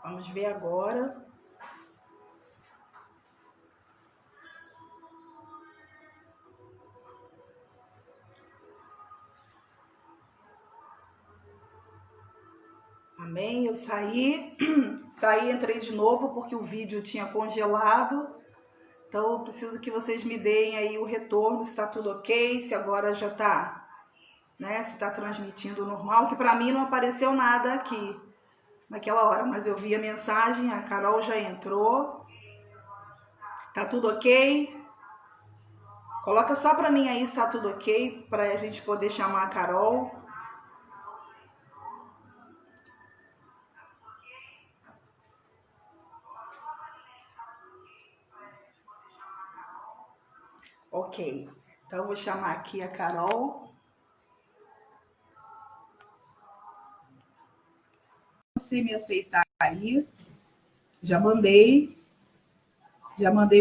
Vamos ver agora. Amém? Eu saí, entrei de novo porque o vídeo tinha congelado. Então eu preciso que vocês me deem aí o retorno, se está tudo ok, se agora já está, né? Se está transmitindo normal, que para mim não apareceu nada aqui naquela hora, mas eu vi a mensagem, a Carol já entrou. Tá tudo ok? Coloca só para mim aí se tá tudo ok, para a gente poder chamar a Carol. Ok, então eu vou chamar aqui a Carol. Se me aceitar aí, já mandei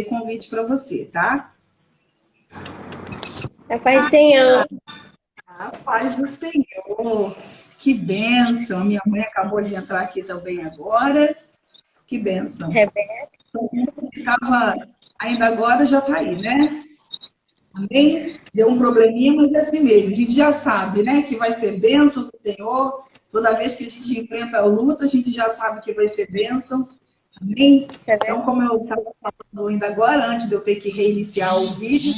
o convite para você, tá? A paz do Senhor. A paz do Senhor. Que bênção. A minha mãe acabou de entrar aqui também agora. Que bênção. Rebeca. Todo mundo que estava ainda agora já está aí, né? Amém? Deu um probleminha, mas é assim mesmo. A gente já sabe, né? Que vai ser bênção do Senhor. Toda vez que a gente enfrenta a luta, a gente já sabe que vai ser bênção. Amém? Então, como eu estava falando ainda agora, antes de eu ter que reiniciar o vídeo,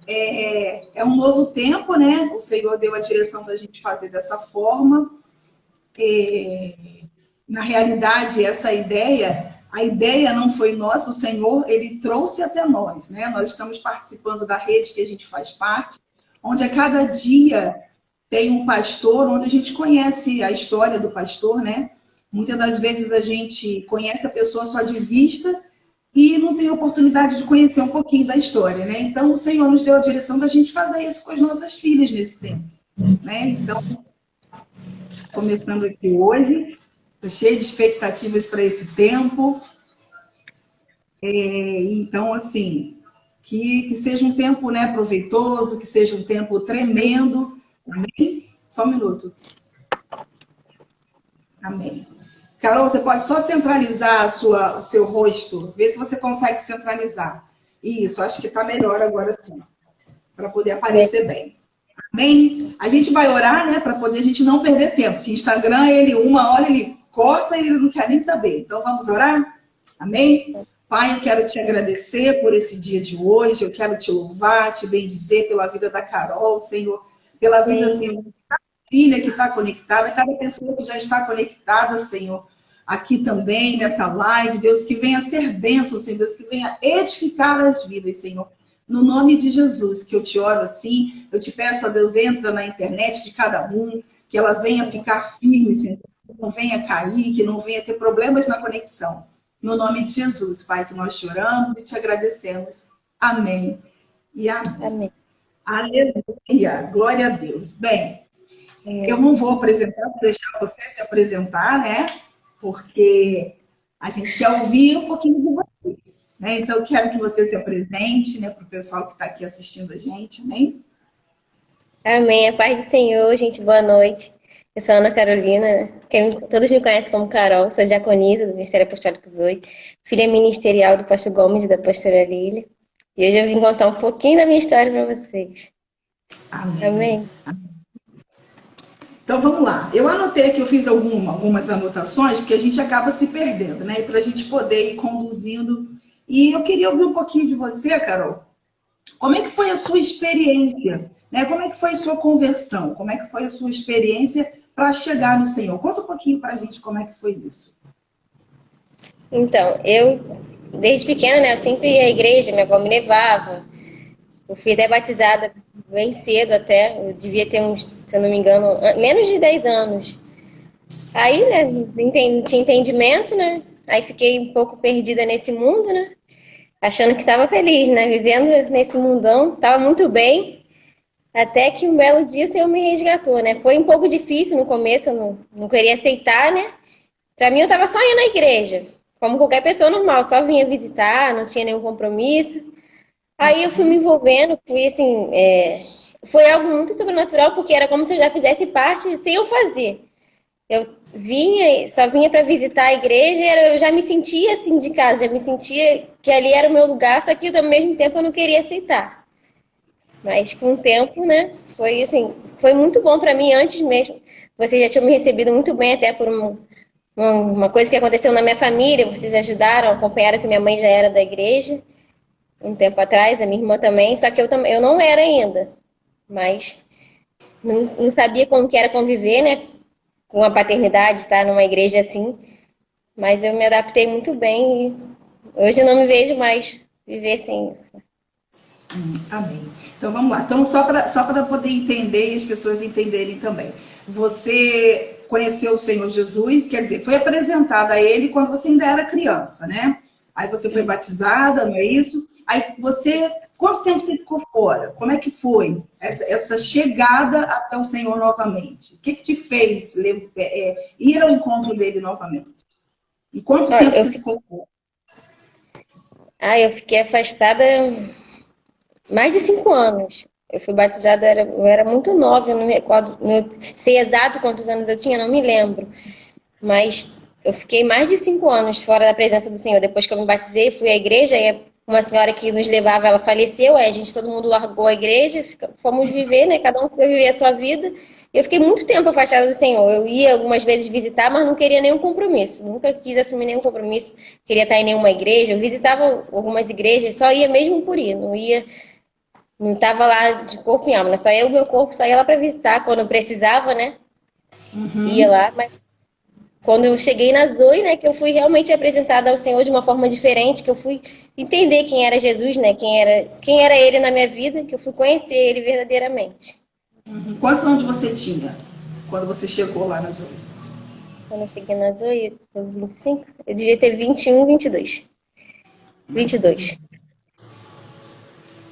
é um novo tempo, né? O Senhor deu a direção da gente fazer dessa forma. Na realidade, essa ideia, a ideia não foi nossa, o Senhor, ele trouxe até nós, né? Nós estamos participando da rede que a gente faz parte, onde a cada dia tem um pastor, onde a gente conhece a história do pastor, né? Muitas das vezes a gente conhece a pessoa só de vista e não tem oportunidade de conhecer um pouquinho da história, né? Então, o Senhor nos deu a direção da gente fazer isso com as nossas filhas nesse tempo, né? Então, começando aqui hoje, estou cheia de expectativas para esse tempo. Então, assim, que seja um tempo, né, proveitoso, que seja um tempo tremendo. Amém? Só um minuto. Amém. Carol, você pode só centralizar o seu rosto, ver se você consegue centralizar. Isso, acho que está melhor agora sim, para poder aparecer bem. Amém? A gente vai orar, né, para poder a gente não perder tempo, porque Instagram, ele, uma hora ele corta e ele não quer nem saber. Então, vamos orar? Amém? Pai, eu quero te agradecer por esse dia de hoje, eu quero te louvar, te bendizer pela vida da Carol, Senhor, pela vida, Senhor, filha que está conectada, cada pessoa que já está conectada, Senhor, aqui também, nessa live, Deus, que venha ser bênção, Senhor, Deus, que venha edificar as vidas, Senhor. No nome de Jesus, que eu te oro assim, eu te peço a Deus, entra na internet de cada um, que ela venha ficar firme, Senhor, que não venha cair, que não venha ter problemas na conexão. No nome de Jesus, Pai, que nós te oramos e te agradecemos. Amém e amém. Amém. Aleluia, glória a Deus. Bem, eu não vou apresentar, vou deixar você se apresentar, né? Porque a gente quer ouvir um pouquinho de você, né? Então, eu quero que você se apresente, né, para o pessoal que está aqui assistindo a gente, amém? Amém. A paz do Senhor, gente. Boa noite. Eu sou a Ana Carolina. Todos me conhecem como Carol. Sou diaconisa do Ministério Apostólico Zoe, filha ministerial do pastor Gomes e da pastora Lília. E hoje eu vim contar um pouquinho da minha história para vocês. Amém. Amém. Então, vamos lá. Eu anotei aqui, eu fiz algumas anotações, porque a gente acaba se perdendo, né? Para a gente poder ir conduzindo. E eu queria ouvir um pouquinho de você, Carol. Como é que foi a sua experiência? Né? Como é que foi a sua conversão? Como é que foi a sua experiência para chegar no Senhor? Conta um pouquinho para a gente como é que foi isso. Então, eu, desde pequena, né, eu sempre ia à igreja, minha avó me levava. Eu fui até batizada bem cedo até. Eu devia ter uns, se eu não me engano, menos de 10 anos. Aí, né, não tinha entendimento, né? Aí fiquei um pouco perdida nesse mundo, né? Achando que estava feliz, né? Vivendo nesse mundão, estava muito bem. Até que um belo dia o Senhor me resgatou, né? Foi um pouco difícil no começo, eu não queria aceitar, né? Pra mim, eu estava só indo na igreja, como qualquer pessoa normal, só vinha visitar, não tinha nenhum compromisso. Aí eu fui me envolvendo, fui assim, foi algo muito sobrenatural, porque era como se eu já fizesse parte sem eu fazer. Eu só vinha para visitar a igreja e eu já me sentia assim de casa, já me sentia que ali era o meu lugar, só que ao mesmo tempo eu não queria aceitar. Mas com o tempo, né, foi assim, foi muito bom para mim antes mesmo. Vocês já tinham me recebido muito bem até por uma coisa que aconteceu na minha família, vocês ajudaram, acompanharam que minha mãe já era da igreja um tempo atrás, a minha irmã também, só que eu não era ainda, mas não sabia como que era conviver, né, com a paternidade, estar numa igreja assim, mas eu me adaptei muito bem e hoje eu não me vejo mais viver sem isso. Amém. Então vamos lá. Então, só para poder entender e as pessoas entenderem também. Você conheceu o Senhor Jesus, quer dizer, foi apresentado a ele quando você ainda era criança, né? Aí você foi batizada, não é isso? Aí você, quanto tempo você ficou fora? Como é que foi essa chegada até o Senhor novamente? O que te fez ir ao encontro dele novamente? E quanto tempo você ficou fora? Eu fiquei afastada mais de 5 anos. Eu fui batizada, eu era muito nova, eu não me recordo, sei exato quantos anos eu tinha, não me lembro. Mas eu fiquei mais de 5 anos fora da presença do Senhor. Depois que eu me batizei, fui à igreja, e uma senhora que nos levava, ela faleceu, aí todo mundo largou a igreja, fomos viver, né? Cada um foi viver a sua vida. E eu fiquei muito tempo afastada do Senhor. Eu ia algumas vezes visitar, mas não queria nenhum compromisso. Nunca quis assumir nenhum compromisso, queria estar em nenhuma igreja. Eu visitava algumas igrejas, só ia mesmo por ir, não estava lá de corpo e alma, né? Só eu, o meu corpo, só ia lá para visitar quando eu precisava, né? Ia lá, mas quando eu cheguei na Zoe, né, que eu fui realmente apresentada ao Senhor de uma forma diferente, que eu fui entender quem era Jesus, né, quem era Ele na minha vida, que eu fui conhecer Ele verdadeiramente. Quantos anos você tinha quando você chegou lá na Zoe? Quando eu cheguei na Zoe, eu 25, eu devia ter 21, 22. 22.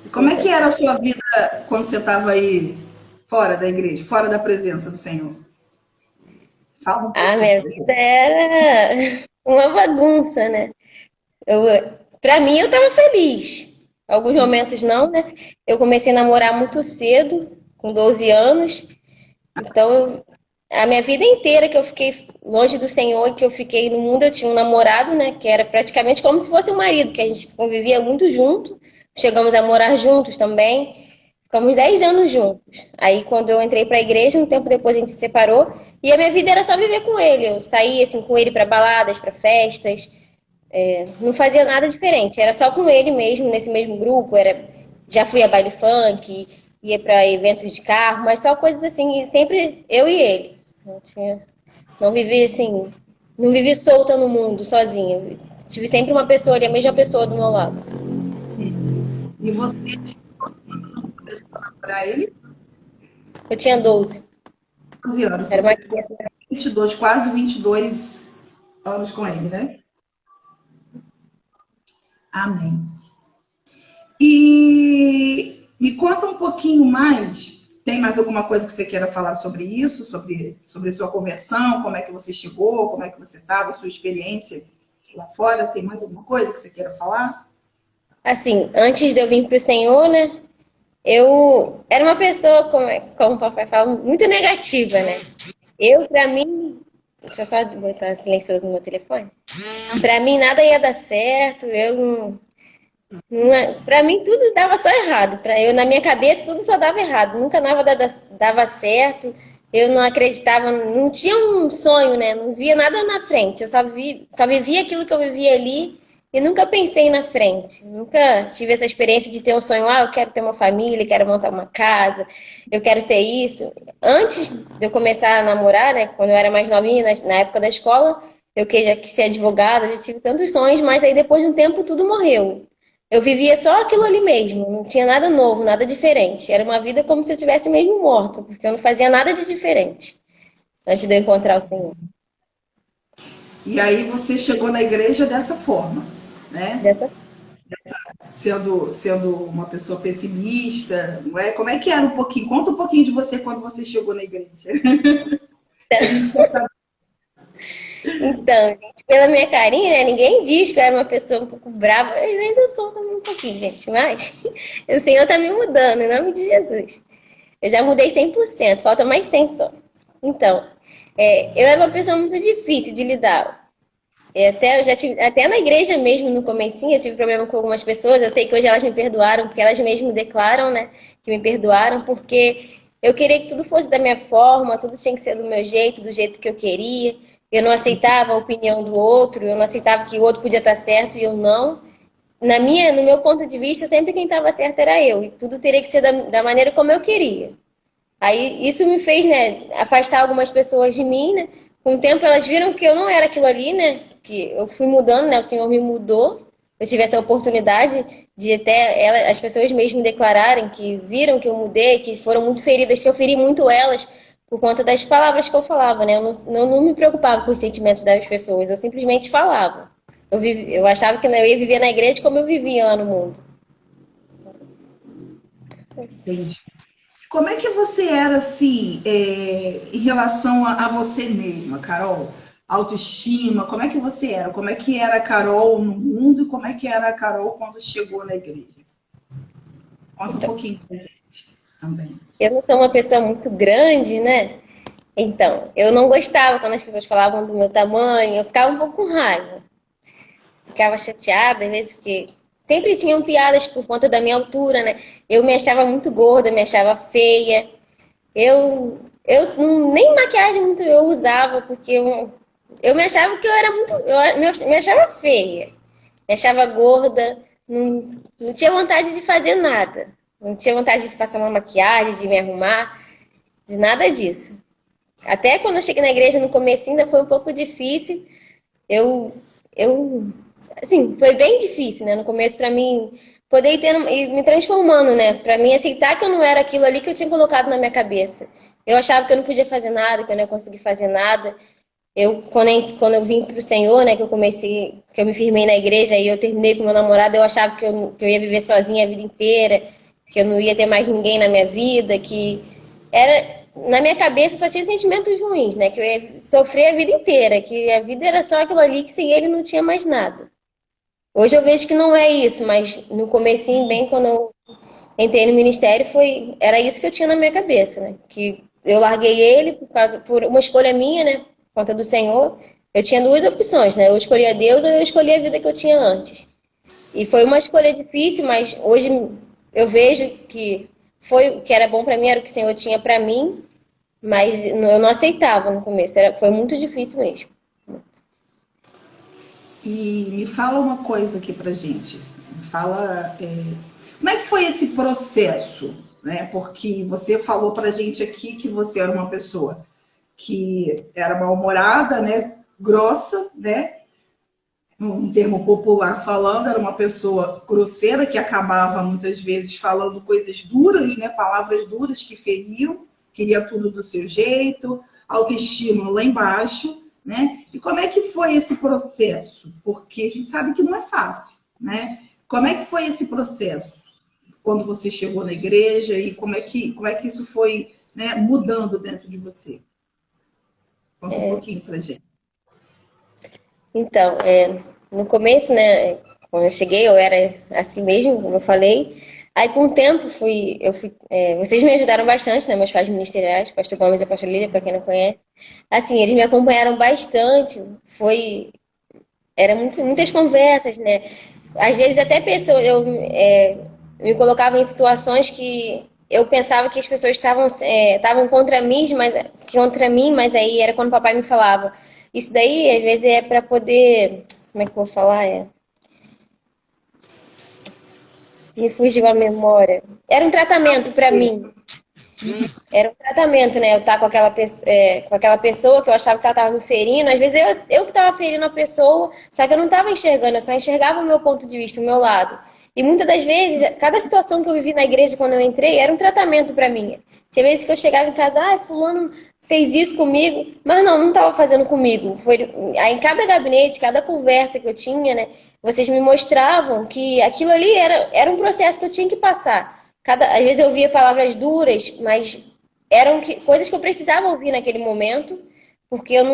E como é que era a sua vida quando você estava aí fora da igreja, fora da presença do Senhor? Fala um pouco. Minha vida era uma bagunça, né? Pra mim, eu tava feliz. Alguns momentos não, né? Eu comecei a namorar muito cedo, com 12 anos. Então, a minha vida inteira que eu fiquei longe do Senhor, que eu fiquei no mundo, eu tinha um namorado, né? Que era praticamente como se fosse um marido, que a gente convivia muito junto. Chegamos a morar juntos também. Ficamos 10 anos juntos. Aí, quando eu entrei para a igreja, um tempo depois a gente se separou. E a minha vida era só viver com ele. Eu saía assim, com ele para baladas, para festas. Não fazia nada diferente. Era só com ele mesmo, nesse mesmo grupo. Já fui a baile funk, ia para eventos de carro, mas só coisas assim. E sempre eu e ele. Não vivi assim, não vivi solta no mundo, sozinha. Tive sempre uma pessoa ali, a mesma pessoa do meu lado. E você começou a namorar ele? Eu tinha 12. 12 anos. Era uma... Você ficou 22, quase 22 anos com ele, né? Amém. E me conta um pouquinho mais. Tem mais alguma coisa que você queira falar sobre isso? Sobre sua conversão? Como é que você chegou? Como é que você estava? Sua experiência lá fora? Tem mais alguma coisa que você queira falar? Assim, antes de eu vir para o Senhor, né? Eu era uma pessoa, como o papai fala, muito negativa, né? Pra mim, deixa eu só botar silencioso no meu telefone. Pra mim, nada ia dar certo. Pra mim, tudo dava só errado. Na minha cabeça, tudo só dava errado. Nunca nada dava certo. Eu não acreditava, não tinha um sonho, né? Não via nada na frente. Eu só vivia aquilo que eu vivia ali. E nunca pensei na frente, nunca tive essa experiência de ter um sonho, eu quero ter uma família, quero montar uma casa, eu quero ser isso. Antes de eu começar a namorar, né, quando eu era mais novinha, na época da escola, eu já quis ser advogada, já tive tantos sonhos, mas aí depois de um tempo tudo morreu. Eu vivia só aquilo ali mesmo, não tinha nada novo, nada diferente. Era uma vida como se eu tivesse mesmo morta, porque eu não fazia nada de diferente antes de eu encontrar o Senhor. E aí você chegou na igreja dessa forma, né? Sendo uma pessoa pessimista, não é? Como é que era um pouquinho? Conta um pouquinho de você quando você chegou na igreja. Então, gente, pela minha carinha, né? Ninguém diz que eu era uma pessoa um pouco brava. Às vezes eu sou também um pouquinho, gente, mas o Senhor tá me mudando, em nome de Jesus. Eu já mudei 100%, falta mais 100 só. Então, Eu era uma pessoa muito difícil de lidar. Eu já tive, até na igreja mesmo, no comecinho, eu tive problema com algumas pessoas. Eu sei que hoje elas me perdoaram, porque elas mesmo declaram, né, que me perdoaram, porque eu queria que tudo fosse da minha forma, tudo tinha que ser do meu jeito, do jeito que eu queria. Eu não aceitava a opinião do outro, eu não aceitava que o outro podia estar certo e eu não. No meu ponto de vista, sempre quem estava certo era eu, e tudo teria que ser da maneira como eu queria. Aí isso me fez, né, afastar algumas pessoas de mim, né? Com o tempo elas viram que eu não era aquilo ali, né? Que eu fui mudando, né? O Senhor me mudou. Eu tive essa oportunidade de até as pessoas mesmo declararem que viram que eu mudei, que foram muito feridas, que eu feri muito elas por conta das palavras que eu falava, né? Eu não me preocupava com os sentimentos das pessoas, eu simplesmente falava. Eu achava que eu ia viver na igreja como eu vivia lá no mundo. Entendi. Como é que você era, assim, em relação a você mesma, Carol? Autoestima, como é que você era? Como é que era a Carol no mundo e como é que era a Carol quando chegou na igreja? Conta um Então, pouquinho pra gente também. eu não sou uma pessoa muito grande, né? Então, eu não gostava quando as pessoas falavam do meu tamanho, eu ficava um pouco com raiva. Ficava chateada, às vezes, porque sempre tinham piadas por conta da minha altura, né? Eu me achava muito gorda, me achava feia. Nem maquiagem muito eu usava, porque eu me achava que eu era muito. Me achava feia, me achava gorda, não tinha vontade de fazer nada. Não tinha vontade de passar uma maquiagem, de me arrumar, de nada disso. Até quando eu cheguei na igreja no começo ainda foi um pouco difícil. Eu, eu, assim, foi bem difícil, né? No começo para mim poder ir me transformando, né? Para mim aceitar que eu não era aquilo ali que eu tinha colocado na minha cabeça. Eu achava que eu não podia fazer nada, que eu não ia conseguir fazer nada. Quando eu vim pro Senhor, né, que eu me firmei na igreja e eu terminei com meu namorado, eu achava que eu ia viver sozinha a vida inteira, que eu não ia ter mais ninguém na minha vida, na minha cabeça só tinha sentimentos ruins, né, que eu ia sofrer a vida inteira, que a vida era só aquilo ali, que sem ele não tinha mais nada. Hoje eu vejo que não é isso, mas no comecinho, bem quando eu entrei no ministério, era isso que eu tinha na minha cabeça, né? Que eu larguei ele por uma escolha minha, né? Por conta do Senhor. Eu tinha duas opções, né? Eu escolhia Deus ou eu escolhia a vida que eu tinha antes. E foi uma escolha difícil, mas hoje eu vejo que foi o que era bom para mim, era o que o Senhor tinha para mim, mas eu não aceitava no começo. Foi muito difícil mesmo. E me fala uma coisa aqui pra gente. Me fala, como é que foi esse processo, né? Porque você falou pra gente aqui que você era uma pessoa que era mal-humorada, né? Grossa, né? Um termo popular falando, era uma pessoa grosseira que acabava muitas vezes falando coisas duras, né? Palavras duras que feriam, queria tudo do seu jeito, autoestima lá embaixo, né? E como é que foi esse processo? Porque a gente sabe que não é fácil, né? Como é que foi esse processo quando você chegou na igreja e como é que isso foi, né, mudando dentro de você? Conta um pouquinho pra gente. Então, no começo, né, quando eu cheguei, eu era assim mesmo, como eu falei. Aí, com o tempo, vocês me ajudaram bastante, né, meus pais ministeriais, Pastor Gomes e Pastor Lília, para quem não conhece. Assim, eles me acompanharam bastante. Muitas conversas, né? Às vezes até me colocava em situações que eu pensava que as pessoas estavam contra mim, mas aí era quando o papai me falava. Isso daí, às vezes, é para poder. Como é que eu vou falar? Me fugiu a memória. Era um tratamento para mim. Era um tratamento, né? Eu estar com aquela pessoa que eu achava que ela estava me ferindo. Às vezes eu que estava ferindo a pessoa, só que eu não estava enxergando, eu só enxergava o meu ponto de vista, o meu lado. E muitas das vezes, cada situação que eu vivi na igreja quando eu entrei era um tratamento para mim. Tinha vezes que eu chegava em casa, fulano fez isso comigo, mas não estava fazendo comigo. Aí em cada gabinete, cada conversa que eu tinha, né? Vocês me mostravam que aquilo ali era um processo que eu tinha que passar. Às vezes eu via palavras duras, mas eram coisas que eu precisava ouvir naquele momento, porque eu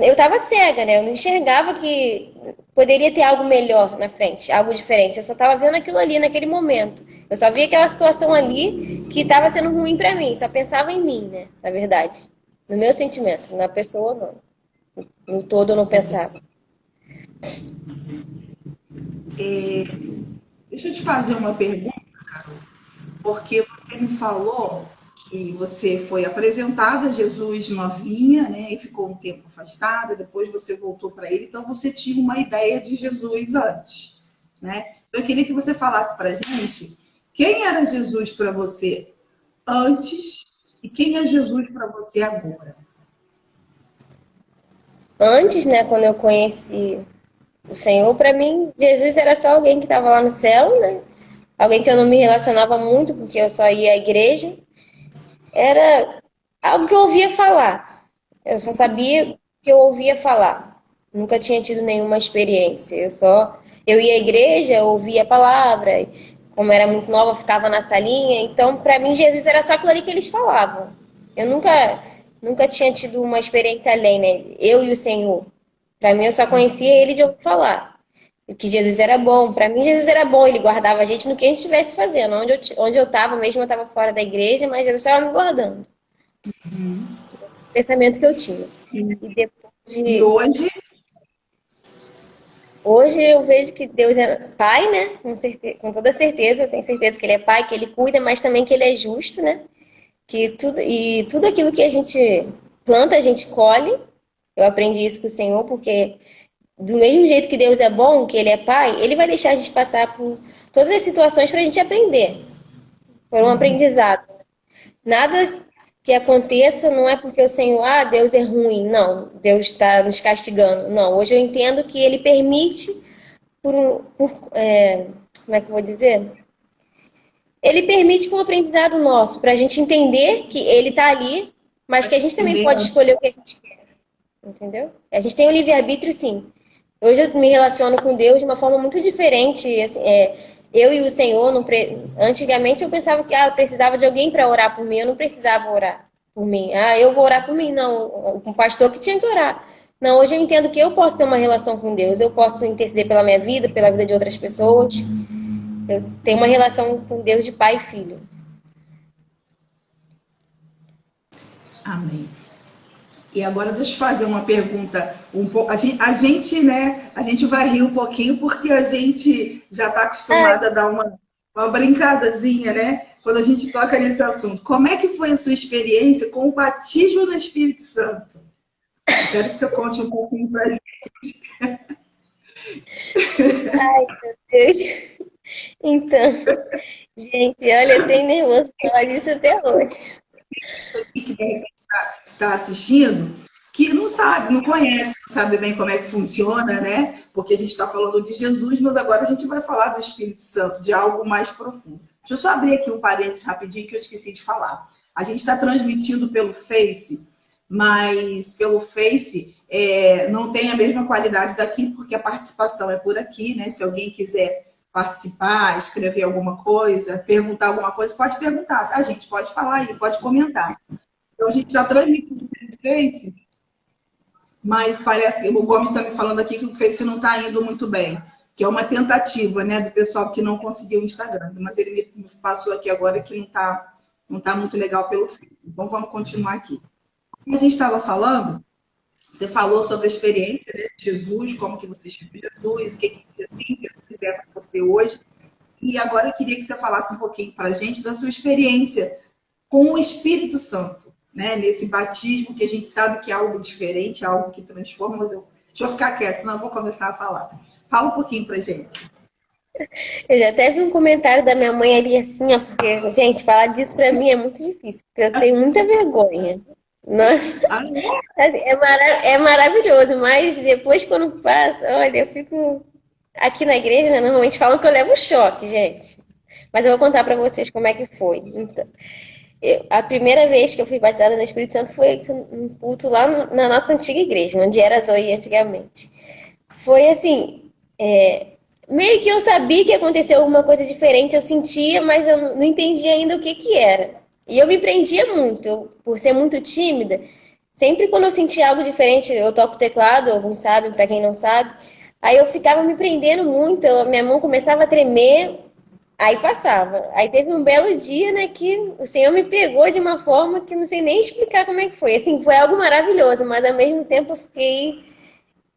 estava cega, né? Eu não enxergava que poderia ter algo melhor na frente, algo diferente. Eu só estava vendo aquilo ali naquele momento. Eu só via aquela situação ali que estava sendo ruim para mim, só pensava em mim, né? Na verdade. No meu sentimento, na pessoa não. No todo eu não pensava. Deixa eu te fazer uma pergunta, porque você me falou que você foi apresentada a Jesus novinha, né, e ficou um tempo afastada, depois você voltou para ele, então você tinha uma ideia de Jesus antes, né? Eu queria que você falasse para a gente quem era Jesus para você antes e quem é Jesus para você agora. Antes, né, quando eu conheci o Senhor, para mim, Jesus era só alguém que estava lá no céu, né? Alguém que eu não me relacionava muito, porque eu só ia à igreja. Era algo que eu ouvia falar. Eu só sabia que eu ouvia falar. Nunca tinha tido nenhuma experiência. Eu ia à igreja, eu ouvia a palavra. Como era muito nova, eu ficava na salinha. Então, para mim, Jesus era só aquilo ali que eles falavam. Eu nunca tinha tido uma experiência além, né? Eu e o Senhor. Para mim, eu só conhecia ele de ouvir falar. E que Jesus era bom. Para mim, Jesus era bom. Ele guardava a gente no que a gente estivesse fazendo. Onde eu estava, mesmo eu estava fora da igreja, mas Jesus estava me guardando. Pensamento que eu tinha. E depois E de. hoje, Hoje eu vejo que Deus é pai, né? Com toda certeza, eu tenho certeza que ele é pai, que ele cuida, mas também que ele é justo, né? E tudo aquilo que a gente planta, a gente colhe. Eu aprendi isso com o Senhor, porque do mesmo jeito que Deus é bom, que ele é pai, ele vai deixar a gente passar por todas as situações para a gente aprender. Por um aprendizado. Nada que aconteça não é porque o Senhor, Deus é ruim. Não, Deus está nos castigando. Não, hoje eu entendo que ele permite como é que eu vou dizer? Ele permite com um aprendizado nosso, para a gente entender que ele está ali, mas que a gente também pode escolher o que a gente quer. Entendeu? A gente tem o livre-arbítrio, sim. Hoje eu me relaciono com Deus de uma forma muito diferente. Assim, eu e o Senhor, antigamente eu pensava que eu precisava de alguém para orar por mim, eu não precisava orar por mim. Eu vou orar por mim, não. Um pastor que tinha que orar. Não, hoje eu entendo que eu posso ter uma relação com Deus, eu posso interceder pela minha vida, pela vida de outras pessoas. Eu tenho uma relação com Deus de pai e filho. amém. E agora deixa eu te fazer uma pergunta um pouco. A gente vai rir um pouquinho porque a gente já está acostumada a dar uma brincadazinha, né? Quando a gente toca nesse assunto. Como é que foi a sua experiência com o batismo no Espírito Santo? Quero que você conte um pouquinho para a gente. Ai, meu Deus. Então, gente, olha, eu tenho nervoso de falar disso até hoje. Está assistindo, que não sabe, não conhece, não sabe bem como é que funciona, né? Porque a gente está falando de Jesus, mas agora a gente vai falar do Espírito Santo, de algo mais profundo. Deixa eu só abrir aqui um parênteses rapidinho que eu esqueci de falar. A gente está transmitindo pelo Face, mas pelo Face não tem a mesma qualidade daqui, porque a participação é por aqui, né? Se alguém quiser participar, escrever alguma coisa, perguntar alguma coisa, pode perguntar, tá, gente? Pode falar aí, pode comentar. Então, a gente já transmitiu no Face, mas parece que o Gomes está me falando aqui que o Face não está indo muito bem, que é uma tentativa, né, do pessoal que não conseguiu o Instagram. Mas ele me passou aqui agora que não tá muito legal pelo Face. Então, vamos continuar aqui. Como a gente estava falando, você falou sobre a experiência, né, de Jesus, como que você chegou Jesus, o que Jesus é para você hoje. E agora eu queria que você falasse um pouquinho para a gente da sua experiência com o Espírito Santo, né? Nesse batismo que a gente sabe que é algo diferente, é algo que transforma, mas deixa eu ficar quieta, senão eu vou começar a falar. Fala um pouquinho pra gente. Eu já até vi um comentário da minha mãe ali assim, ó, porque, gente, falar disso pra mim é muito difícil, porque eu tenho muita vergonha. Nossa, Ah, assim, é maravilhoso, mas depois quando passa, olha, eu fico aqui na igreja, né, normalmente falam que eu levo choque, gente. Mas eu vou contar pra vocês como é que foi. Então, a primeira vez que eu fui batizada no Espírito Santo foi um culto lá na nossa antiga igreja, onde era Zoe antigamente. Foi assim, meio que eu sabia que ia acontecer alguma coisa diferente, eu sentia, mas eu não entendia ainda o que que era. E eu me prendia muito, por ser muito tímida. Sempre quando eu sentia algo diferente, eu toco teclado, alguns sabem, para quem não sabe. Aí eu ficava me prendendo muito, minha mão começava a tremer. Aí passava. Aí teve um belo dia, né, que o Senhor me pegou de uma forma que não sei nem explicar como é que foi. Assim, foi algo maravilhoso, mas ao mesmo tempo eu fiquei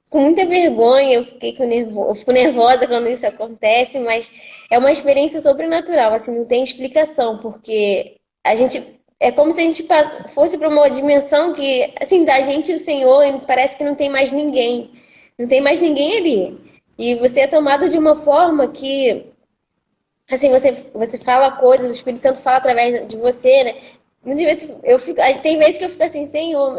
com muita vergonha, eu fico nervosa quando isso acontece, mas é uma experiência sobrenatural, assim, não tem explicação, porque a gente é como se a gente fosse para uma dimensão que, assim, da gente e o Senhor, e parece que não tem mais ninguém, não tem mais ninguém ali. E você é tomado de uma forma que, assim, você fala coisas, o Espírito Santo fala através de você, né? Muitas vezes eu fico, tem vezes que eu fico assim, Senhor,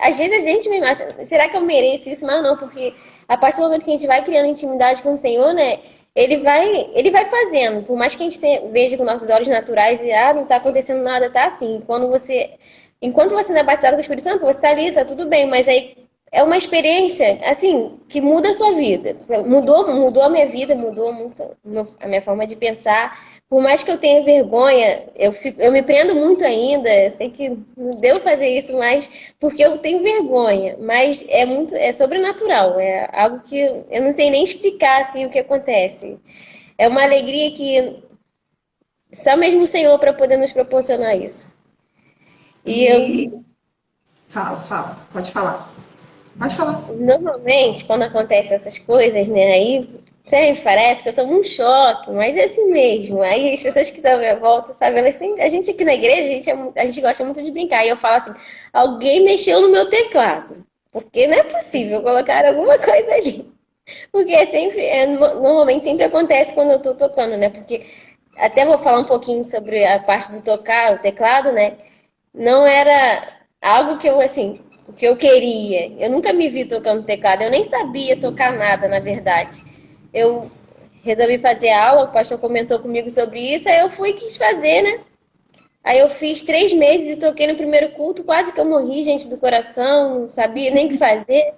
às vezes a gente me acha, será que eu mereço isso? Mas não, porque a partir do momento que a gente vai criando intimidade com o Senhor, né? Ele vai fazendo, por mais que a gente veja com nossos olhos naturais e não tá acontecendo nada, tá assim. Enquanto você não é batizado com o Espírito Santo, você tá ali, tá tudo bem, mas aí é uma experiência, assim, que muda a sua vida. Mudou a minha vida, mudou muito a minha forma de pensar. Por mais que eu tenha vergonha, eu me prendo muito ainda. Eu sei que não devo fazer isso mais porque eu tenho vergonha. Mas é sobrenatural. É algo que eu não sei nem explicar assim o que acontece. É uma alegria que só mesmo o Senhor para poder nos proporcionar isso. E E fala, pode falar. Pode falar. normalmente, quando acontecem essas coisas, né, aí sempre parece que eu tomo um choque, mas é assim mesmo. Aí as pessoas que estão à minha volta, sabe, elas sempre, a gente aqui na igreja, a gente gosta muito de brincar. E eu falo assim, alguém mexeu no meu teclado. Porque não é possível colocar alguma coisa ali. Porque normalmente sempre acontece quando eu tô tocando, né? Porque até vou falar um pouquinho sobre a parte do tocar, o teclado, né? Não era algo que eu, assim, que eu queria. Eu nunca me vi tocando teclado, eu nem sabia tocar nada, na verdade. Eu resolvi fazer aula, o pastor comentou comigo sobre isso, aí eu fui e quis fazer, né? Aí eu fiz 3 meses e toquei no primeiro culto, quase que eu morri, gente, do coração, não sabia nem o que fazer.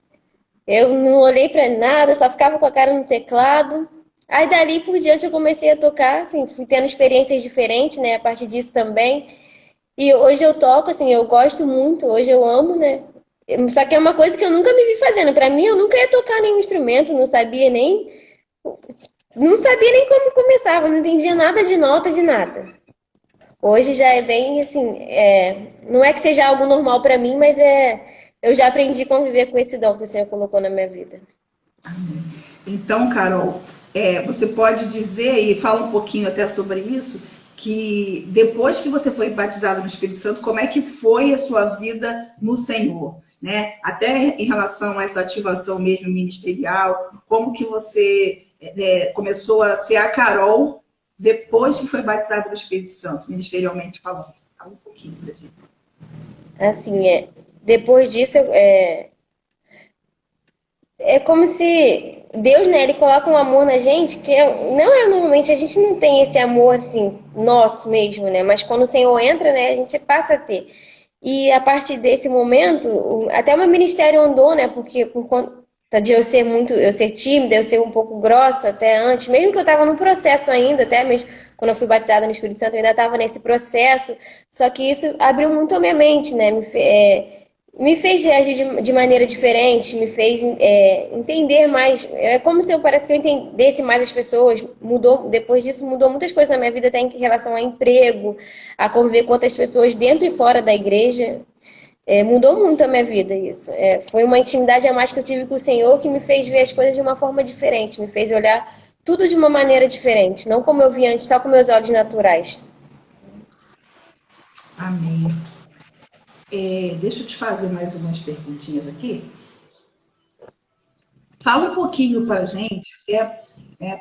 Eu não olhei pra nada, só ficava com a cara no teclado. Aí dali por diante eu comecei a tocar, assim, fui tendo experiências diferentes, né, a partir disso também. E hoje eu toco, assim, eu gosto muito, hoje eu amo, né? Só que é uma coisa que eu nunca me vi fazendo. Pra mim, eu nunca ia tocar nenhum instrumento, não sabia nem como começava, não entendia nada de nota, de nada. Hoje já é bem, assim, não é que seja algo normal pra mim, mas eu já aprendi a conviver com esse dom que o Senhor colocou na minha vida. Então, Carol, você pode dizer, e fala um pouquinho até sobre isso, que depois que você foi batizado no Espírito Santo, como é que foi a sua vida no Senhor? Né? Até em relação a essa ativação mesmo ministerial, como que você começou a ser a Carol depois que foi batizado no Espírito Santo, ministerialmente falando? Fala um pouquinho pra gente. Assim, depois disso, é como se Deus, né, ele coloca um amor na gente que não é normalmente, a gente não tem esse amor assim, nosso mesmo, né? Mas quando o Senhor entra, né, a gente passa a ter. E a partir desse momento, até o meu ministério andou, né? Porque por conta de eu ser tímida, eu ser um pouco grossa até antes, mesmo que eu estava no processo ainda, até mesmo quando eu fui batizada no Espírito Santo, eu ainda estava nesse processo. Só que isso abriu muito a minha mente, né? Me fez agir de maneira diferente, me fez entender mais. É como se parece que eu entendesse mais as pessoas. Depois disso, mudou muitas coisas na minha vida, até em relação a emprego, a conviver com outras pessoas dentro e fora da igreja. Mudou muito a minha vida isso. Foi uma intimidade a mais que eu tive com o Senhor que me fez ver as coisas de uma forma diferente, me fez olhar tudo de uma maneira diferente, não como eu via antes, só com meus olhos naturais. Amém. Deixa eu te fazer mais umas perguntinhas aqui. Fala um pouquinho para a gente,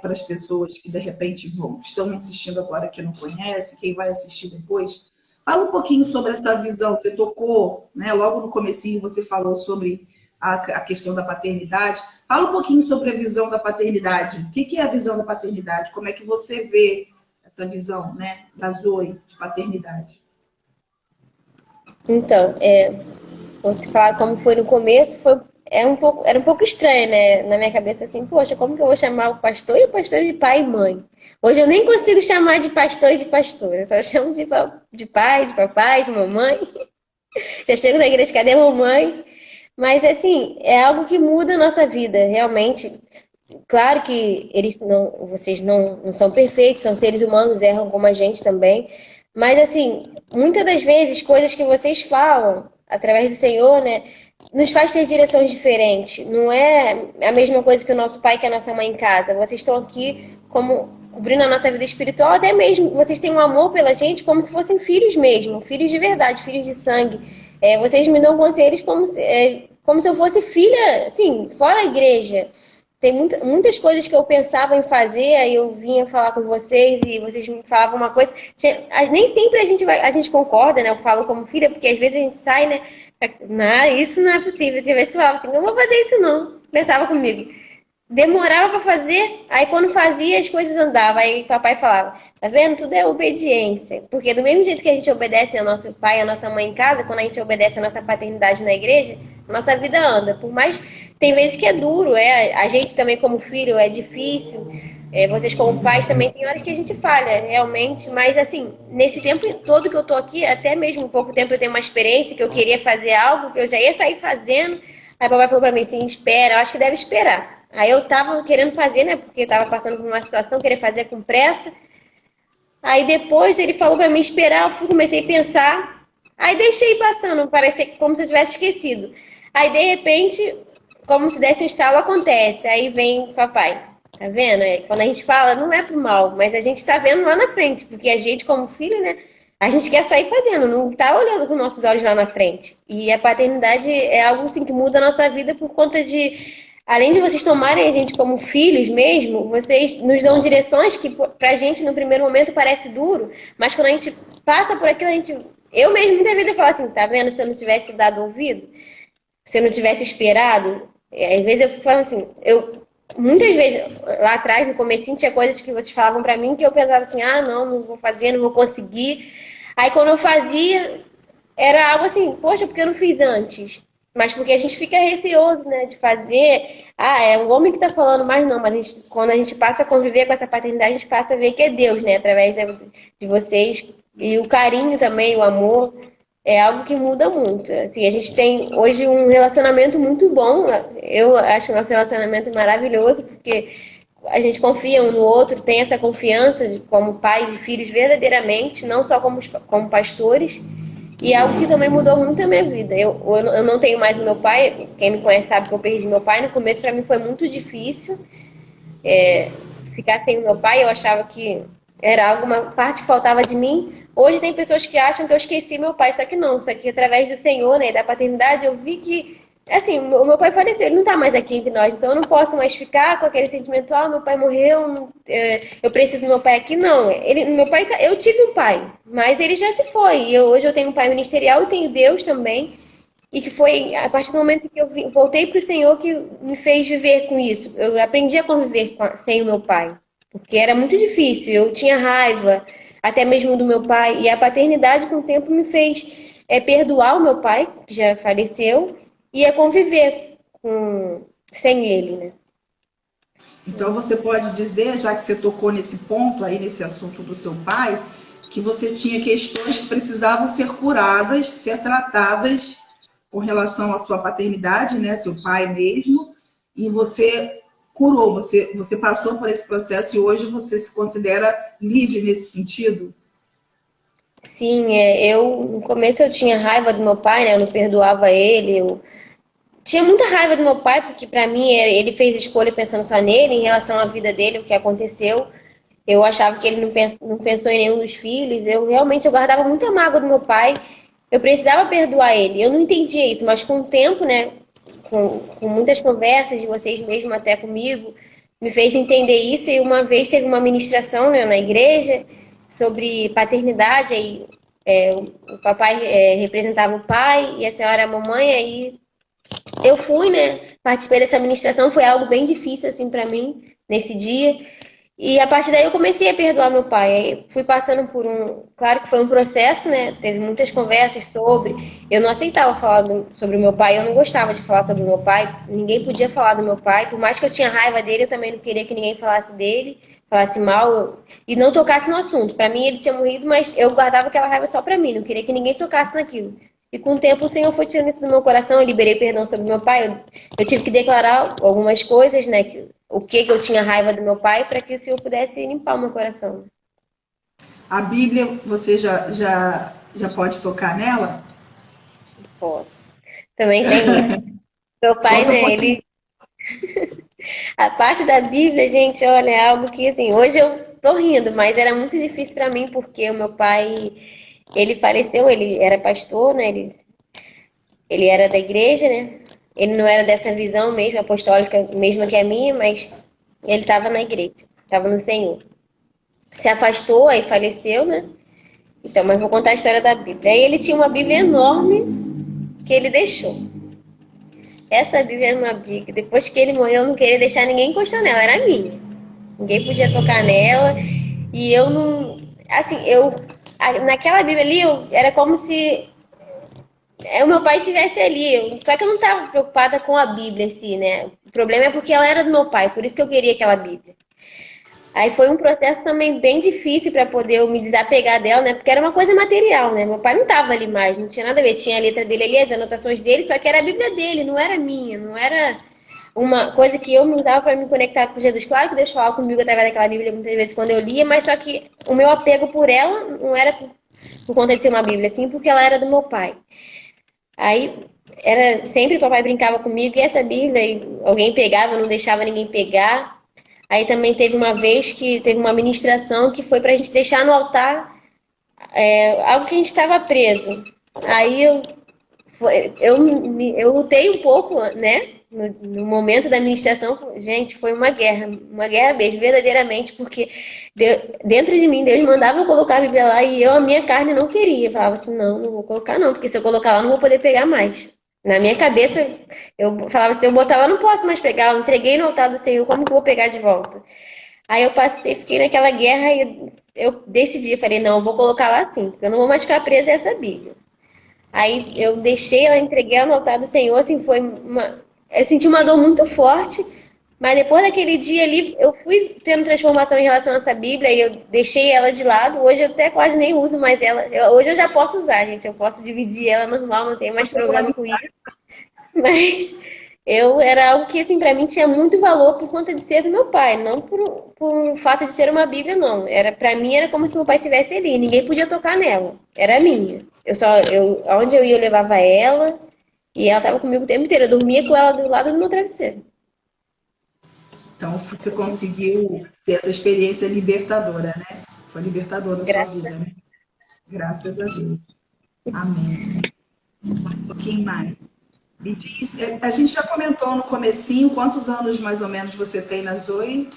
para as pessoas que de repente estão me assistindo agora que não conhecem, quem vai assistir depois. Fala um pouquinho sobre essa visão. Você tocou, né, logo no comecinho você falou sobre a questão da paternidade. Fala um pouquinho sobre a visão da paternidade. O que é a visão da paternidade? Como é que você vê essa visão, né, da Zoe de paternidade? Então, vou te falar como foi no começo, era um pouco estranho, né? Na minha cabeça, assim, poxa, como que eu vou chamar o pastor e o pastor de pai e mãe? Hoje eu nem consigo chamar de pastor e de pastor, eu só chamo de pai, de papai, de mamãe. Já chego na igreja, cadê a mamãe? Mas, assim, é algo que muda a nossa vida, realmente. Claro que vocês não são perfeitos, são seres humanos, erram como a gente também. Mas, assim, muitas das vezes, coisas que vocês falam através do Senhor, né, nos faz ter direções diferentes. Não é a mesma coisa que o nosso pai, que a nossa mãe em casa. Vocês estão aqui como cobrindo a nossa vida espiritual, até mesmo vocês têm um amor pela gente como se fossem filhos mesmo, filhos de verdade, filhos de sangue. Vocês me dão conselhos como se eu fosse filha, assim, fora a igreja. Tem muitas coisas que eu pensava em fazer, aí eu vinha falar com vocês e vocês me falavam uma coisa. Nem sempre a gente concorda, né? Eu falo como filha, porque às vezes a gente sai, né? Não, isso não é possível. Tem vezes que eu falava assim, não vou fazer isso não. Pensava comigo. Demorava para fazer, aí quando fazia as coisas andavam. Aí o papai falava, tá vendo? Tudo é obediência. Porque do mesmo jeito que a gente obedece ao nosso pai, à nossa mãe em casa, quando a gente obedece a nossa paternidade na igreja, a nossa vida anda. Por mais, tem vezes que é duro, a gente também como filho é difícil, vocês como pais também tem horas que a gente falha, realmente. Mas assim, nesse tempo todo que eu tô aqui, até mesmo pouco tempo eu tenho uma experiência que eu queria fazer algo, que eu já ia sair fazendo. Aí o papai falou pra mim assim, espera, eu acho que deve esperar. Aí eu tava querendo fazer, né? Porque eu tava passando por uma situação, queria fazer com pressa. Aí depois ele falou pra mim esperar, eu comecei a pensar. Aí deixei passando, parecia como se eu tivesse esquecido. Aí de repente, como se desse um estalo, acontece. Aí vem o papai. Tá vendo? Quando a gente fala, não é pro mal, mas a gente tá vendo lá na frente, porque a gente, como filho, né? A gente quer sair fazendo, não tá olhando com nossos olhos lá na frente. E a paternidade é algo assim que muda a nossa vida por conta de, além de vocês tomarem a gente como filhos mesmo, vocês nos dão direções que pra gente no primeiro momento parece duro, mas quando a gente passa por aquilo, a gente. Eu mesmo muitas vezes eu falo assim, tá vendo? Se eu não tivesse dado ouvido, se eu não tivesse esperado, às vezes eu fico falando assim, muitas vezes lá atrás, no comecinho, tinha coisas que vocês falavam pra mim que eu pensava assim, ah, não vou fazer, não vou conseguir. Aí quando eu fazia, era algo assim, poxa, porque eu não fiz antes? Mas porque a gente fica receoso, né, de fazer. Ah, é o homem que tá falando, mas não. Mas quando a gente passa a conviver com essa paternidade, a gente passa a ver que é Deus, né, através de vocês. E o carinho também, o amor, é algo que muda muito. Assim, a gente tem hoje um relacionamento muito bom. Eu acho o nosso relacionamento maravilhoso, porque a gente confia um no outro, tem essa confiança como pais e filhos verdadeiramente, não só como pastores. E é algo que também mudou muito a minha vida. Eu não tenho mais o meu pai. Quem me conhece sabe que eu perdi meu pai. No começo, para mim, foi muito difícil ficar sem o meu pai. Eu achava que era alguma parte que faltava de mim. Hoje tem pessoas que acham que eu esqueci meu pai, só que não. Só que através do Senhor, né, da paternidade, eu vi que, assim, o meu pai faleceu, ele não está mais aqui entre nós, então eu não posso mais ficar com aquele sentimento, ah, meu pai morreu, eu preciso do meu pai aqui. Não, meu pai, eu tive um pai, mas ele já se foi. E hoje eu tenho um pai ministerial e tenho Deus também. E que foi a partir do momento que eu voltei para o Senhor que me fez viver com isso. Eu aprendi a conviver sem o meu pai, porque era muito difícil. Eu tinha raiva, até mesmo do meu pai. E a paternidade, com o tempo, me fez perdoar o meu pai, que já faleceu, e a conviver sem ele, né? Então, você pode dizer, já que você tocou nesse ponto aí, nesse assunto do seu pai, que você tinha questões que precisavam ser curadas, ser tratadas com relação à sua paternidade, né, seu pai mesmo, e você curou, você passou por esse processo e hoje você se considera livre nesse sentido? Sim, no começo eu tinha raiva do meu pai, né, eu não perdoava ele, eu tinha muita raiva do meu pai, porque pra mim ele fez a escolha pensando só nele, em relação à vida dele, o que aconteceu. Eu achava que ele não pensou em nenhum dos filhos. Eu guardava muita mágoa do meu pai. Eu precisava perdoar ele. Eu não entendia isso, mas com o tempo, né, com muitas conversas de vocês mesmo até comigo, me fez entender isso. E uma vez teve uma ministração, né, na igreja sobre paternidade. Aí o papai representava o pai e a senhora a mamãe. Aí eu fui, né? Participei dessa ministração, foi algo bem difícil assim para mim nesse dia. E a partir daí eu comecei a perdoar meu pai. Aí fui passando por claro que foi um processo, né? Teve muitas conversas sobre. Eu não aceitava falar sobre o meu pai, eu não gostava de falar sobre o meu pai. Ninguém podia falar do meu pai, por mais que eu tinha raiva dele, eu também não queria que ninguém falasse dele, falasse mal e não tocasse no assunto. Para mim ele tinha morrido, mas eu guardava aquela raiva só para mim, não queria que ninguém tocasse naquilo. E com o tempo o Senhor foi tirando isso do meu coração, eu liberei perdão sobre meu pai. Eu tive que declarar algumas coisas, né? o que eu tinha raiva do meu pai, para que o Senhor pudesse limpar o meu coração. A Bíblia, você já pode tocar nela? Posso. Também tem isso. Meu pai, Conta um né, pouquinho. ele... A parte da Bíblia, gente, olha, é algo que, assim, hoje eu tô rindo, mas era muito difícil para mim, porque o meu pai, ele faleceu, ele era pastor, né, ele era da igreja, né, ele não era dessa visão mesmo, apostólica, mesma que a minha, mas ele estava na igreja, estava no Senhor. Se afastou, aí faleceu, né, então, mas vou contar a história da Bíblia. Aí ele tinha uma Bíblia enorme que ele deixou. Essa Bíblia era uma Bíblia que depois que ele morreu, eu não queria deixar ninguém encostar nela, era minha. Ninguém podia tocar nela. E eu não. Assim, naquela Bíblia ali, era como se o meu pai estivesse ali. Só que eu não estava preocupada com a Bíblia em si, né? O problema é porque ela era do meu pai, por isso que eu queria aquela Bíblia. Aí foi um processo também bem difícil para poder eu me desapegar dela, né? Porque era uma coisa material, né? Meu pai não estava ali mais, não tinha nada a ver. Tinha a letra dele ali, as anotações dele, só que era a Bíblia dele, não era minha, não era uma coisa que eu me usava para me conectar com Jesus. Claro que Deus falava comigo através daquela Bíblia muitas vezes quando eu lia, mas só que o meu apego por ela não era por conta de ser uma Bíblia, sim, porque ela era do meu pai. Aí era sempre o papai brincava comigo e essa Bíblia, e alguém pegava, não deixava ninguém pegar. Aí também teve uma vez que teve uma ministração que foi para a gente deixar no altar algo que a gente estava preso. Aí eu lutei um pouco, né? No momento da ministração, gente, foi uma guerra mesmo, verdadeiramente, porque dentro de mim Deus mandava eu colocar a Bíblia lá e a minha carne não queria. Eu falava assim, não vou colocar não, porque se eu colocar lá não vou poder pegar mais. Na minha cabeça, eu falava assim, eu botar lá, não posso mais pegar, eu entreguei no altar do Senhor, como que eu vou pegar de volta? Aí eu fiquei naquela guerra e eu decidi, eu falei, não, eu vou colocar lá sim, porque eu não vou mais ficar presa a essa Bíblia. Aí eu deixei ela, entreguei ela no altar do Senhor, assim, eu senti uma dor muito forte, mas depois daquele dia ali, eu fui tendo transformação em relação a essa Bíblia e eu deixei ela de lado. Hoje eu até quase nem uso mais ela. Hoje eu já posso usar, gente, eu posso dividir ela normal, não tenho mais problema com isso. Mas era algo que, assim, para mim tinha muito valor por conta de ser do meu pai, não por o fato de ser uma Bíblia, não. Para mim era como se meu pai estivesse ali, ninguém podia tocar nela, era minha. Aonde eu ia eu levava ela e ela estava comigo o tempo inteiro. Eu dormia com ela do lado do meu travesseiro. Então, você conseguiu ter essa experiência libertadora, né? Foi libertadora da sua vida, né? Graças a Deus. Amém. Um pouquinho mais. Me diz, a gente já comentou no comecinho, quantos anos mais ou menos você tem na Zoe?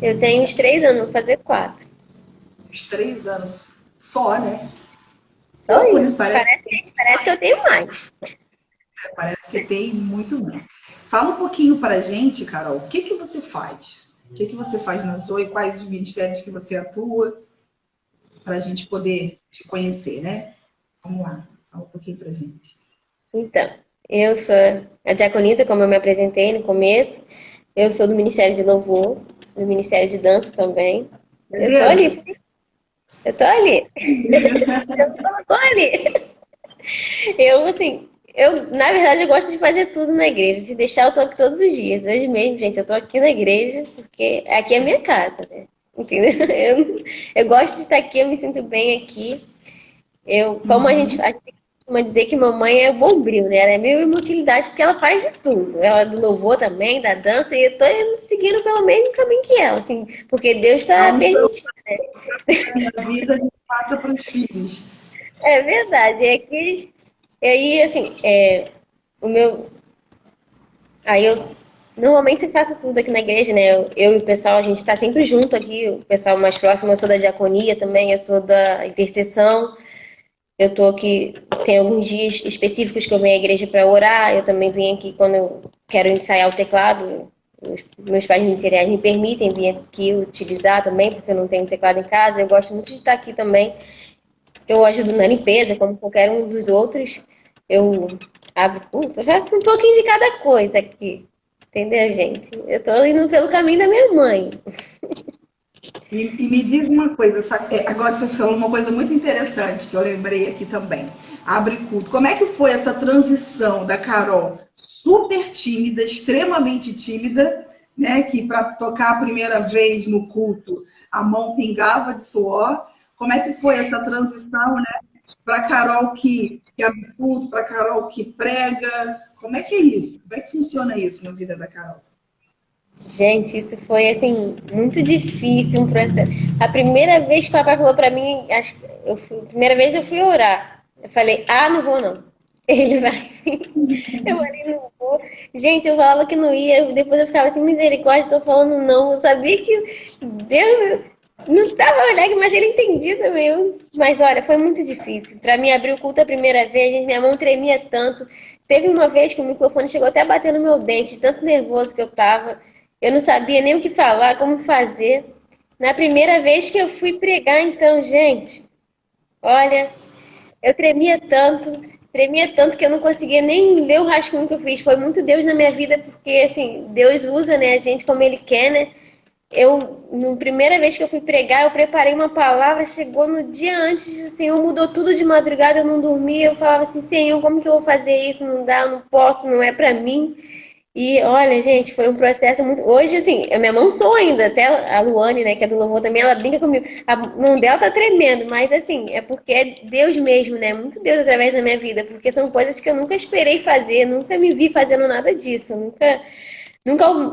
Eu tenho uns 3 anos, vou fazer 4. Uns 3 anos só, né? Só Pouco, né? isso. Parece que eu tenho mais. Parece que tem muito mais. Fala um pouquinho para a gente, Carol, o que que você faz? O que que você faz na Zoe? Quais os ministérios que você atua? Para a gente poder te conhecer, né? Vamos lá, fala um pouquinho para a gente. Então, eu sou a diaconisa, como eu me apresentei no começo. Eu sou do Ministério de Louvor, do Ministério de Dança também. Eu tô ali. Eu tô ali. Eu tô ali. Assim, na verdade, eu gosto de fazer tudo na igreja. Se deixar, eu tô aqui todos os dias. Hoje mesmo, gente, eu tô aqui na igreja, porque aqui é a minha casa, né? Entendeu? Eu gosto de estar aqui, eu me sinto bem aqui. Como a gente costuma dizer que mamãe é bombril, né? Ela é meio inutilidade, porque ela faz de tudo. Ela é do louvor também, da dança, e eu tô seguindo pelo mesmo caminho que ela, assim, porque Deus está permitindo, né? A vida a gente passa para os filhos. É verdade. Aí, assim, o meu. Aí eu normalmente faço tudo aqui na igreja, né? Eu e o pessoal, a gente está sempre junto aqui, o pessoal mais próximo, eu sou da diaconia também, eu sou da intercessão. Eu tô aqui, tem alguns dias específicos que eu venho à igreja para orar. Eu também venho aqui quando eu quero ensaiar o teclado. Os meus pais ministeriais me permitem vir aqui utilizar também, porque eu não tenho teclado em casa. Eu gosto muito de estar aqui também. Eu ajudo na limpeza, como qualquer um dos outros. Eu eu faço um pouquinho de cada coisa aqui. Entendeu, gente? Eu tô indo pelo caminho da minha mãe. E me diz uma coisa, agora você falou uma coisa muito interessante que eu lembrei aqui também. Abre culto. Como é que foi essa transição da Carol super tímida, extremamente tímida, né? Que para tocar a primeira vez no culto, a mão pingava de suor. Como é que foi essa transição, né? Para Carol que abre culto, para Carol que prega. Como é que é isso? Como é que funciona isso na vida da Carol? Gente, isso foi assim muito difícil, um processo. A primeira vez que o papai falou pra mim, a primeira vez eu fui orar. Eu falei, não vou não. Ele vai. Eu falei, não vou. Gente, eu falava que não ia, depois eu ficava assim, misericórdia, tô falando não. Eu sabia que Deus não estava alegre, mas ele entendia também. Mas olha, foi muito difícil. Pra mim abrir o culto a primeira vez, gente, minha mão tremia tanto. Teve uma vez que o microfone chegou até a bater no meu dente, de tanto nervoso que eu tava. Eu não sabia nem o que falar, como fazer. Na primeira vez que eu fui pregar, então, gente, olha, eu tremia tanto que eu não conseguia nem ler o rascunho que eu fiz. Foi muito Deus na minha vida, porque, assim, Deus usa, né, a gente como Ele quer, né? Na primeira vez que eu fui pregar, eu preparei uma palavra, chegou no dia antes, o Senhor mudou tudo de madrugada, eu não dormia, eu falava assim, Senhor, como que eu vou fazer isso? Não dá, não posso, não é pra mim. E olha, gente, foi um processo muito. Hoje, assim, a minha mão soa ainda, até a Luane, né, que é do louvor também, ela brinca comigo. A mão dela tá tremendo, mas assim, é porque é Deus mesmo, né? Muito Deus através da minha vida, porque são coisas que eu nunca esperei fazer, nunca me vi fazendo nada disso, nunca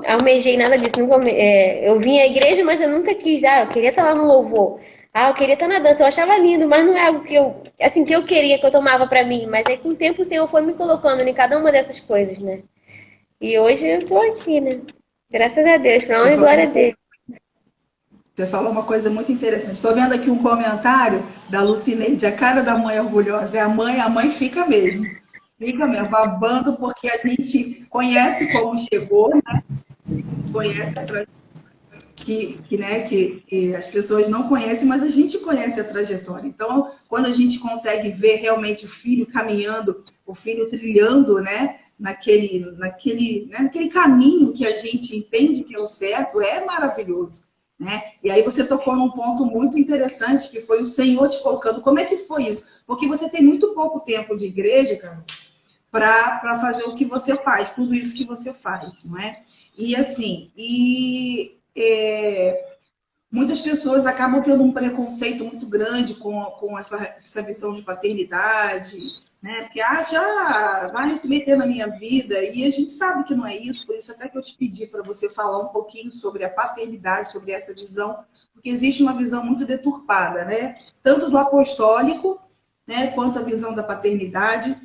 almejei nada disso. Eu vim à igreja, mas eu nunca quis, eu queria estar lá no louvor. Eu queria estar na dança, eu achava lindo, mas não é algo que eu queria, que eu tomava pra mim. Mas aí com o tempo o Senhor foi me colocando em cada uma dessas coisas, né? E hoje eu tô aqui, né? Graças a Deus, pra honra e glória a Deus. Você falou uma coisa muito interessante. Estou vendo aqui um comentário da Lucineide. A cara da mãe orgulhosa é a mãe fica mesmo. Fica mesmo, babando, porque a gente conhece como chegou, né? Conhece a trajetória que as pessoas não conhecem, mas a gente conhece a trajetória. Então, quando a gente consegue ver realmente o filho caminhando, o filho trilhando, né? Naquele caminho que a gente entende que é o certo, é maravilhoso. Né? E aí você tocou num ponto muito interessante, que foi o Senhor te colocando. Como é que foi isso? Porque você tem muito pouco tempo de igreja, cara, para fazer o que você faz, tudo isso que você faz, não é? E assim, muitas pessoas acabam tendo um preconceito muito grande com essa visão de paternidade, né? Porque acha, vai se meter na minha vida, e a gente sabe que não é isso, por isso até que eu te pedi para você falar um pouquinho sobre a paternidade, sobre essa visão, porque existe uma visão muito deturpada, né? Tanto do apostólico, né, quanto a visão da paternidade,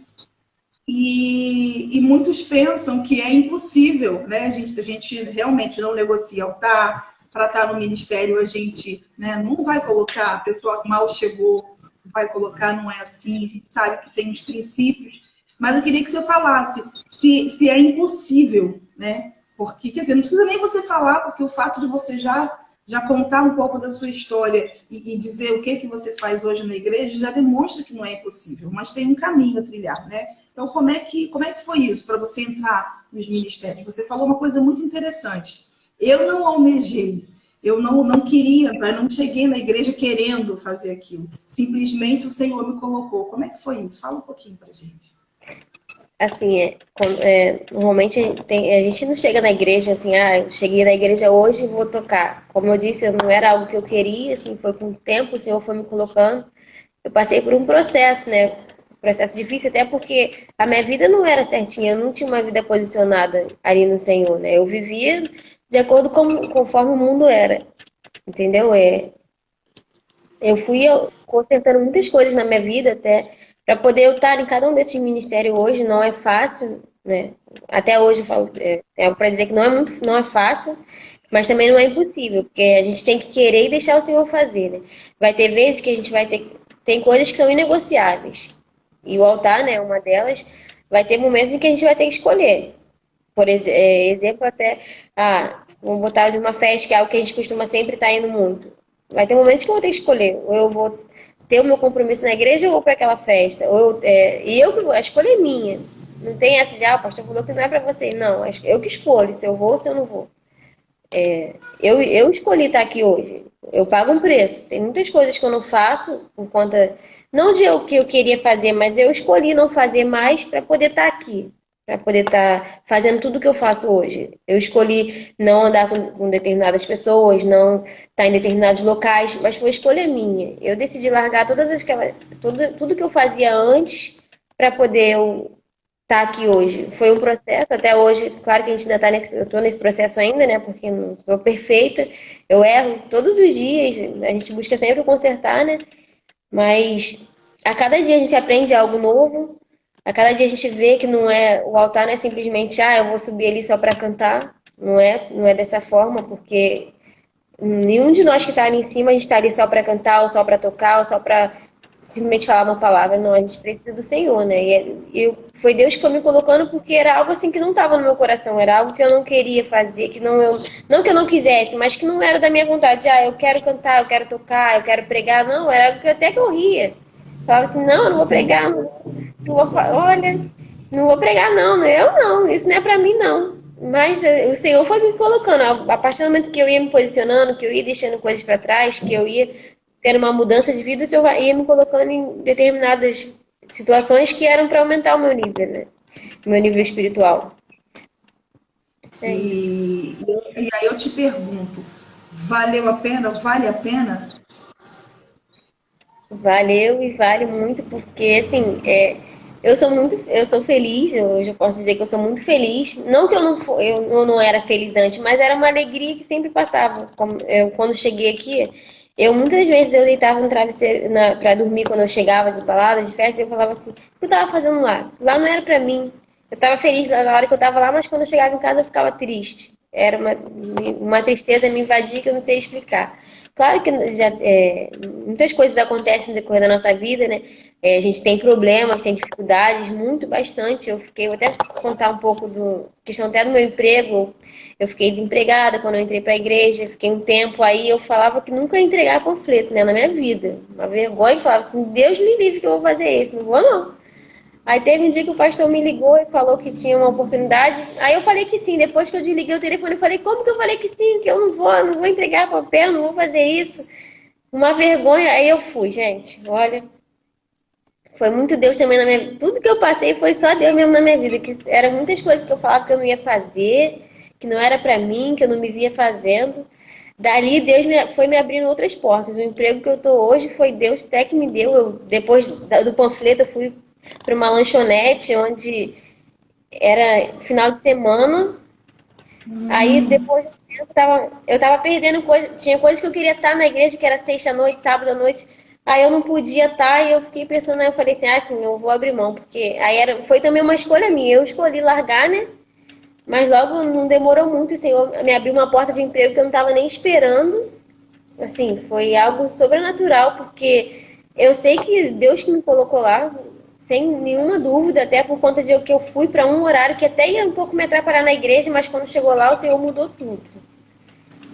e muitos pensam que é impossível, né? A gente realmente não negocia altar, para estar no ministério, a gente, né, não vai colocar, a pessoa que mal chegou, vai colocar, não é assim, a gente sabe que tem os princípios, mas eu queria que você falasse se é impossível, né? Porque, quer dizer, não precisa nem você falar, porque o fato de você já contar um pouco da sua história e dizer o que você faz hoje na igreja já demonstra que não é impossível, mas tem um caminho a trilhar, né? Então, como é que foi isso para você entrar nos ministérios? Você falou uma coisa muito interessante. Eu não almejei, eu não queria entrar, não cheguei na igreja querendo fazer aquilo. Simplesmente o Senhor me colocou. Como é que foi isso? Fala um pouquinho pra gente. Assim, normalmente a gente não chega na igreja assim, eu cheguei na igreja hoje e vou tocar. Como eu disse, não era algo que eu queria, assim, foi com o tempo, o Senhor foi me colocando. Eu passei por um processo, né? Um processo difícil, até porque a minha vida não era certinha, eu não tinha uma vida posicionada ali no Senhor, né? Eu vivia de acordo conforme o mundo era, entendeu? Eu fui consertando muitas coisas na minha vida até para poder eu estar em cada um desses ministérios hoje. Não é fácil, né? Até hoje eu falo, é algo para dizer que não é fácil, mas também não é impossível, porque a gente tem que querer e deixar o Senhor fazer, né? Vai ter vezes que a gente vai ter, tem coisas que são inegociáveis. E o altar, né, uma delas, vai ter momentos em que a gente vai ter que escolher. Por exemplo, até, vamos botar de uma festa, que é algo que a gente costuma sempre estar indo muito. Vai ter momentos que eu vou ter que escolher. Ou eu vou ter o meu compromisso na igreja ou vou para aquela festa. E eu que vou, a escolha é minha. Não tem essa de, o pastor falou que não é para você. Não, eu que escolho se eu vou ou se eu não vou. Eu escolhi estar aqui hoje. Eu pago um preço. Tem muitas coisas que eu não faço por conta, não de o que eu queria fazer, mas eu escolhi não fazer mais para poder estar aqui. para poder estar fazendo tudo o que eu faço hoje. Eu escolhi não andar com determinadas pessoas, não estar em determinados locais, mas foi escolha minha. Eu decidi largar tudo que eu fazia antes para poder estar aqui hoje. Foi um processo, até hoje, claro que a gente ainda está eu estou nesse processo ainda, né? Porque não sou perfeita, eu erro todos os dias, a gente busca sempre consertar, né? Mas a cada dia a gente aprende algo novo. A cada dia a gente vê que o altar não é simplesmente, eu vou subir ali só para cantar. Não é dessa forma, porque nenhum de nós que está ali em cima, a gente está ali só para cantar, ou só para tocar, ou só para simplesmente falar uma palavra. Não, a gente precisa do Senhor, né? Foi Deus que foi me colocando porque era algo assim que não estava no meu coração, era algo que eu não queria fazer, não que eu não quisesse, mas que não era da minha vontade. Eu quero cantar, eu quero tocar, eu quero pregar. Não, era algo que até que eu ria. Falava assim, não, eu não vou pregar, olha, não vou pregar não, eu não, isso não é para mim não. Mas o Senhor foi me colocando, a partir do momento que eu ia me posicionando, que eu ia deixando coisas para trás, que eu ia tendo uma mudança de vida, o Senhor ia me colocando em determinadas situações que eram para aumentar o meu nível, né? O meu nível espiritual. É isso. E aí eu te pergunto, valeu a pena? Vale a pena? Valeu e vale muito porque assim, eu sou feliz, hoje eu posso dizer que eu sou muito feliz. Não que eu não era feliz antes, mas era uma alegria que sempre passava. Quando cheguei aqui, muitas vezes eu deitava no travesseiro para dormir quando eu chegava de balada, de festa, e eu falava assim, o que eu tava fazendo lá? Lá não era pra mim. Eu tava feliz na hora que eu tava lá, mas quando eu chegava em casa eu ficava triste. Era uma tristeza me invadia que eu não sei explicar. Claro que muitas coisas acontecem no decorrer da nossa vida, né? A gente tem problemas, tem dificuldades, muito, bastante. Vou até contar um pouco questão até do meu emprego. Eu fiquei desempregada quando eu entrei para a igreja, fiquei um tempo aí, eu falava que nunca ia entregar panfleto, né, na minha vida. Uma vergonha, falava assim, Deus me livre que eu vou fazer isso, não vou não. Aí teve um dia que o pastor me ligou e falou que tinha uma oportunidade. Aí eu falei que sim. Depois que eu desliguei o telefone, eu falei, como que eu falei que sim? Que eu não vou entregar papel, não vou fazer isso. Uma vergonha. Aí eu fui, gente. Olha, foi muito Deus também na minha vida. Tudo que eu passei foi só Deus mesmo na minha vida. Que eram muitas coisas que eu falava que eu não ia fazer, que não era pra mim, que eu não me via fazendo. Dali Deus foi me abrindo outras portas. O emprego que eu tô hoje foi Deus até que me deu. Depois do panfleto, eu fui para uma lanchonete onde era final de semana. Aí depois eu tava perdendo coisa, tinha coisas que eu queria estar na igreja, que era sexta à noite, sábado à noite. Aí eu não podia estar e eu fiquei pensando, aí eu falei assim, sim, eu vou abrir mão, porque foi também uma escolha minha. Eu escolhi largar, né? Mas logo não demorou muito, o Senhor me abriu uma porta de emprego que eu não estava nem esperando. Assim, foi algo sobrenatural, porque eu sei que Deus que me colocou lá, sem nenhuma dúvida, até por conta de que eu fui para um horário que até ia um pouco me atrapalhar na igreja, mas quando chegou lá, o Senhor mudou tudo.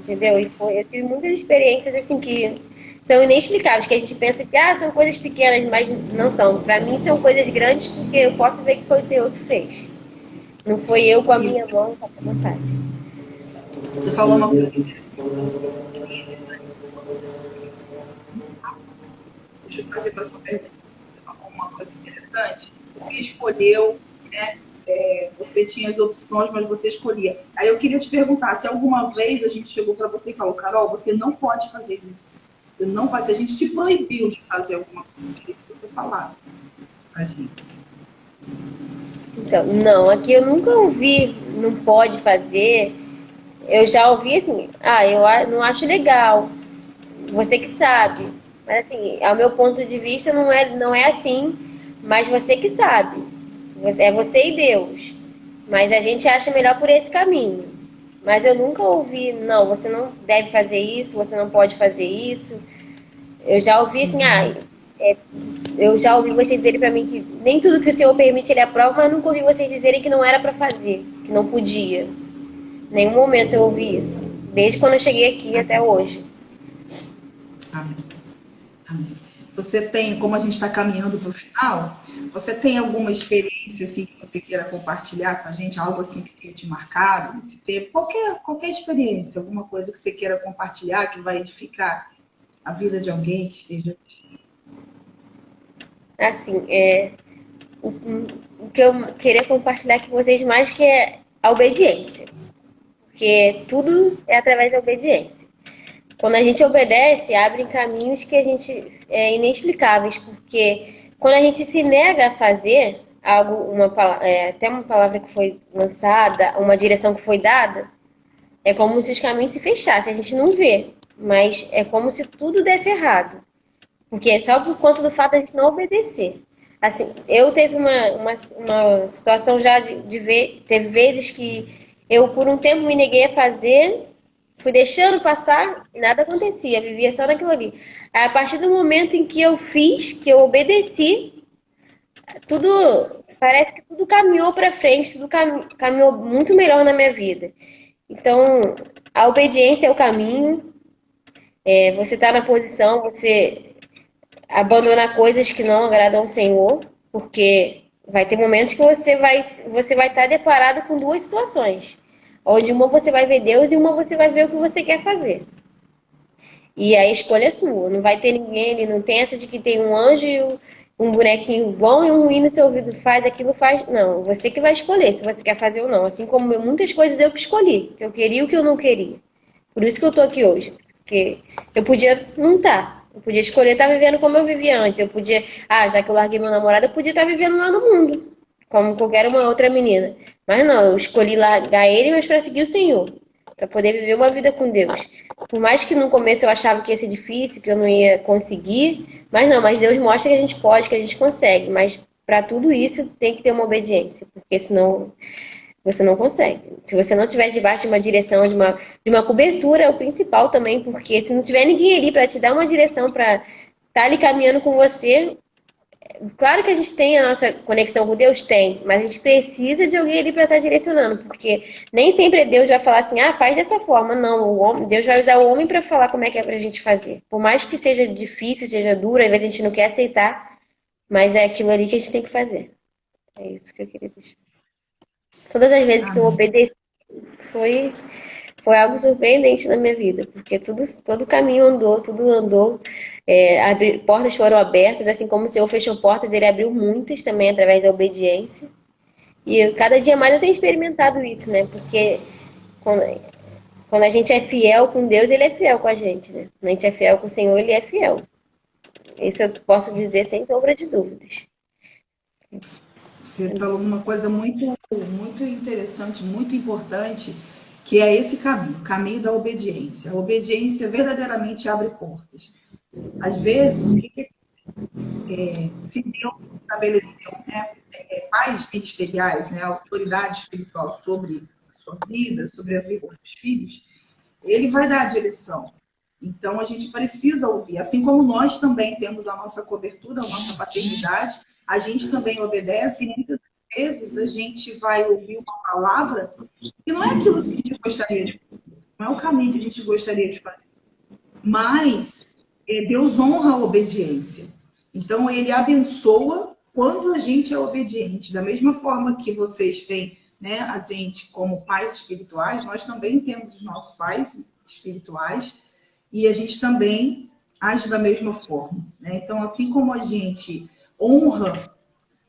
Entendeu? Eu tive muitas experiências assim que são inexplicáveis, que a gente pensa que são coisas pequenas, mas não são. Para mim são coisas grandes, porque eu posso ver que foi o Senhor que fez. Não foi eu com a minha mão, com a minha vontade. Você falou uma coisa. Deixa eu fazer mais uma pergunta. Uma coisa interessante. Você escolheu, né? Você tinha as opções, mas você escolhia. Aí eu queria te perguntar se alguma vez a gente chegou para você e falou, Carol, você não pode fazer isso. Você não pode, a gente te proibiu de fazer alguma coisa, queria que você falasse pra gente. Então, não, aqui eu nunca ouvi, não pode fazer. Eu já ouvi assim, não acho legal, você que sabe. Mas assim, ao meu ponto de vista não é assim, mas você que sabe. É você e Deus. Mas a gente acha melhor por esse caminho. Mas eu nunca ouvi, não, você não deve fazer isso, você não pode fazer isso. Eu já ouvi assim, eu já ouvi vocês dizerem pra mim que nem tudo que o Senhor permite ele aprova, mas nunca ouvi vocês dizerem que não era pra fazer, que não podia. Em nenhum momento eu ouvi isso. Desde quando eu cheguei aqui até hoje. Amém. Amém. Você tem, como a gente está caminhando para o final, você tem alguma experiência assim que você queira compartilhar com a gente, algo assim que tenha te marcado nesse tempo? Qualquer experiência, alguma coisa que você queira compartilhar que vai edificar a vida de alguém que esteja. Assim, o que eu queria compartilhar com vocês mais, que é a obediência. Porque tudo é através da obediência. Quando a gente obedece, abrem caminhos que a gente inexplicáveis, porque quando a gente se nega a fazer algo, até uma palavra que foi lançada, uma direção que foi dada, é como se os caminhos se fechassem. A gente não vê, mas é como se tudo desse errado, porque é só por conta do fato de a gente não obedecer. Assim, eu teve uma situação já de ver, teve vezes que eu por um tempo me neguei a fazer. Fui deixando passar e nada acontecia, vivia só naquilo ali. Aí, a partir do momento em que eu fiz, que eu obedeci, tudo, parece que tudo caminhou para frente, tudo caminhou muito melhor na minha vida. Então, a obediência é o caminho, você está na posição, você abandonar coisas que não agradam ao Senhor, porque vai ter momentos que você vai estar deparado com duas situações, onde uma você vai ver Deus e uma você vai ver o que você quer fazer. E a escolha é sua. Não vai ter ninguém, ele não tem essa de que tem um anjo e um bonequinho bom e um ruim no seu ouvido. Faz aquilo, faz. Não, você que vai escolher se você quer fazer ou não. Assim como muitas coisas eu que escolhi. Que eu queria e o que eu não queria. Por isso que eu tô aqui hoje. Porque eu podia não estar. Eu podia escolher estar vivendo como eu vivia antes. Eu podia, já que eu larguei meu namorado, eu podia estar vivendo lá no mundo. Como qualquer uma outra menina. Mas não, eu escolhi largar ele, mas para seguir o Senhor. Para poder viver uma vida com Deus. Por mais que no começo eu achava que ia ser difícil, que eu não ia conseguir, mas não, mas Deus mostra que a gente pode, que a gente consegue. Mas para tudo isso tem que ter uma obediência, porque senão você não consegue. Se você não estiver debaixo de uma direção, de uma cobertura, é o principal também, porque se não tiver ninguém ali para te dar uma direção, para estar ali caminhando com você, claro que a gente tem a nossa conexão com Deus, tem, mas a gente precisa de alguém ali para estar direcionando, porque nem sempre Deus vai falar assim, faz dessa forma. Não, Deus vai usar o homem para falar como é que é para a gente fazer. Por mais que seja difícil, seja duro, às vezes a gente não quer aceitar, mas é aquilo ali que a gente tem que fazer. É isso que eu queria deixar. Todas as vezes que eu Amém. obedeci, foi algo surpreendente na minha vida, porque todo caminho andou, tudo andou, portas foram abertas, assim como o Senhor fechou portas, Ele abriu muitas também através da obediência. E cada dia mais eu tenho experimentado isso, né? Porque quando a gente é fiel com Deus, Ele é fiel com a gente, né? Quando a gente é fiel com o Senhor, Ele é fiel. Isso eu posso dizer sem sombra de dúvidas. Você falou uma coisa muito, muito interessante, muito importante, que é esse caminho, o caminho da obediência. A obediência verdadeiramente abre portas. Às vezes, se Deus estabeleceu, né, pais ministeriais, né, autoridade espiritual sobre a sua vida, sobre a vida dos filhos, ele vai dar a direção. Então, a gente precisa ouvir. Assim como nós também temos a nossa cobertura, a nossa paternidade, a gente também obedece e muitas vezes a gente vai ouvir uma palavra que não é aquilo que a gente gostaria de fazer, não é o caminho que a gente gostaria de fazer. Mas Deus honra a obediência. Então, ele abençoa quando a gente é obediente. Da mesma forma que vocês têm, né, a gente como pais espirituais, nós também temos os nossos pais espirituais e a gente também age da mesma forma, né? Então, assim como a gente honra,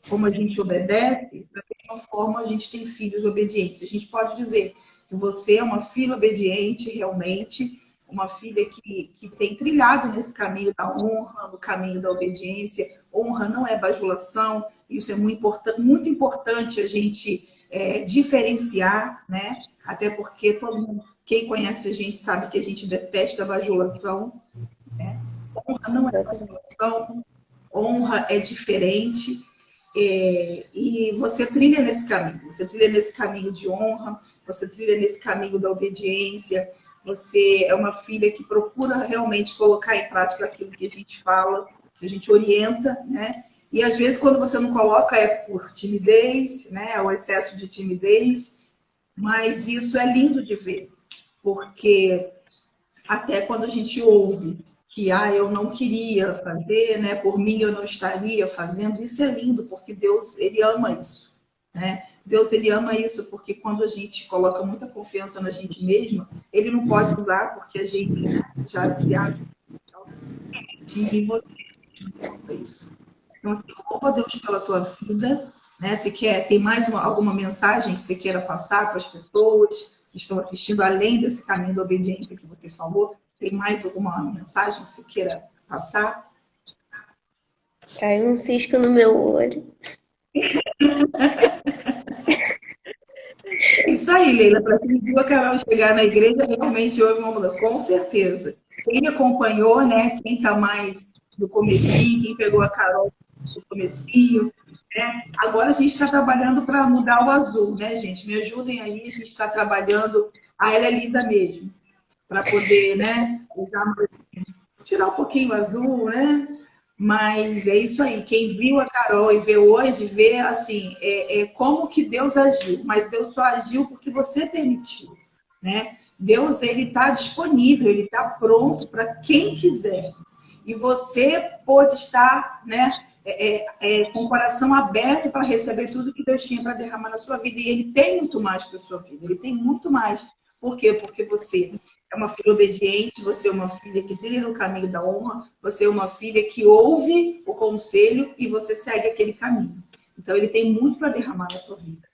como a gente obedece, da mesma forma a gente tem filhos obedientes. A gente pode dizer que você é uma filha obediente realmente, uma filha que tem trilhado nesse caminho da honra, no caminho da obediência. Honra não é bajulação, isso é muito importante a gente diferenciar, né? Até porque todo mundo, quem conhece a gente sabe que a gente detesta a bajulação, né? Honra não é bajulação, honra é diferente. E você trilha nesse caminho, você trilha nesse caminho de honra, você trilha nesse caminho da obediência, você é uma filha que procura realmente colocar em prática aquilo que a gente fala, que a gente orienta, né? E às vezes quando você não coloca é por timidez, né? É o excesso de timidez, mas isso é lindo de ver, porque até quando a gente ouve que eu não queria fazer, né? Por mim eu não estaria fazendo, isso é lindo, porque Deus, ele ama isso, né? Deus, ele ama isso, porque quando a gente coloca muita confiança na gente mesma, ele não pode usar, porque a gente já se acha e você não isso. Então, assim, louvo a Deus pela tua vida, né? Você quer, tem mais alguma mensagem que você queira passar para as pessoas que estão assistindo, além desse caminho da obediência que você falou? Tem mais alguma mensagem que você queira passar? Caiu um cisco no meu olho. Isso aí, Leila, para quem viu a Carol chegar na igreja, realmente houve uma mudança, com certeza. Quem acompanhou, né? Quem está mais do comecinho, quem pegou a Carol do comecinho, né? Agora a gente está trabalhando para mudar o azul, né, gente? Me ajudem aí, a gente está trabalhando, ela é linda mesmo, para poder, né, tirar um pouquinho o azul, né? Mas é isso aí. Quem viu a Carol e vê hoje, vê assim, como que Deus agiu. Mas Deus só agiu porque você permitiu, né? Deus, ele está disponível, ele está pronto para quem quiser. E você pode estar, né, com o coração aberto para receber tudo que Deus tinha para derramar na sua vida. E ele tem muito mais para a sua vida. Ele tem muito mais. Por quê? Porque você é uma filha obediente, você é uma filha que trilha no caminho da honra, você é uma filha que ouve o conselho e você segue aquele caminho. Então, ele tem muito para derramar na tua vida.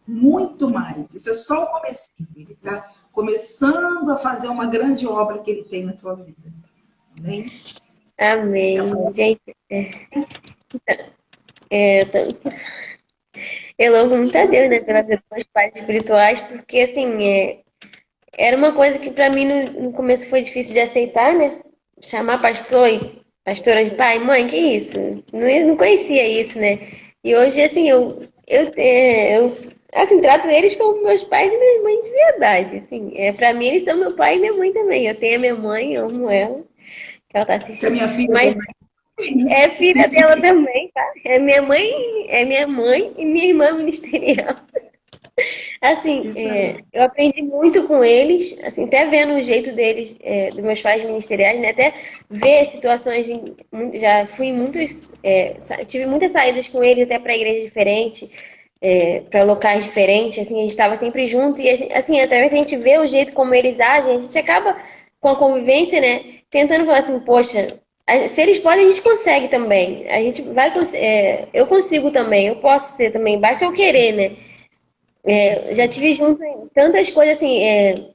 Muito mais. Isso é só o comecinho. Ele está começando a fazer uma grande obra que ele tem na tua vida. Amém? Amém. Gente, eu louvo muito a Deus, né, pela vida dos meus pais espirituais, porque, assim, era uma coisa que para mim no começo foi difícil de aceitar, né? Chamar pastor e pastora de pai, mãe, que isso? Não conhecia isso, né? E hoje, assim, eu assim, trato eles como meus pais e minhas mães de verdade, assim. Para mim, eles são meu pai e minha mãe também. Eu tenho a minha mãe, eu amo ela, que ela tá Você é assistindo. minha filha Mas também. é filha dela também, tá? É minha mãe e minha irmã ministerial. Assim, Isso aí. eu aprendi muito com eles, assim, até vendo o jeito deles, dos meus pais ministeriais, né? Até ver situações já fui muito, tive muitas saídas com eles até para igrejas diferentes, para locais diferentes, assim, a gente estava sempre junto e assim, através da gente ver o jeito como eles agem, a gente acaba com a convivência, né? Tentando falar assim, poxa, se eles podem, a gente consegue também. A gente vai, eu consigo também, eu posso ser também, basta eu querer, né? Já tive junto em tantas coisas assim,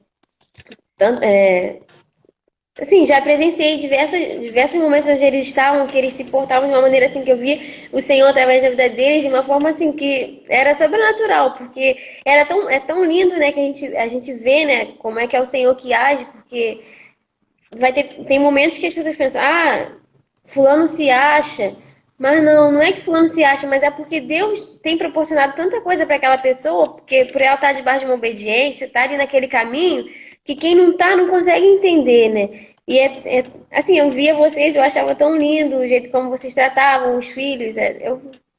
tan- é, assim, já presenciei diversos momentos onde eles estavam, que eles se portavam de uma maneira assim que eu via o Senhor através da vida deles de uma forma assim que era sobrenatural, porque é tão lindo, né, que a gente vê, né, como é que é o Senhor que age, porque tem momentos que as pessoas pensam, fulano se acha, mas não é que fulano se acha, mas é porque Deus tem proporcionado tanta coisa para aquela pessoa, porque por ela estar debaixo de uma obediência, estar ali naquele caminho, que quem não tá não consegue entender, né? E assim, eu via vocês, eu achava tão lindo o jeito como vocês tratavam os filhos.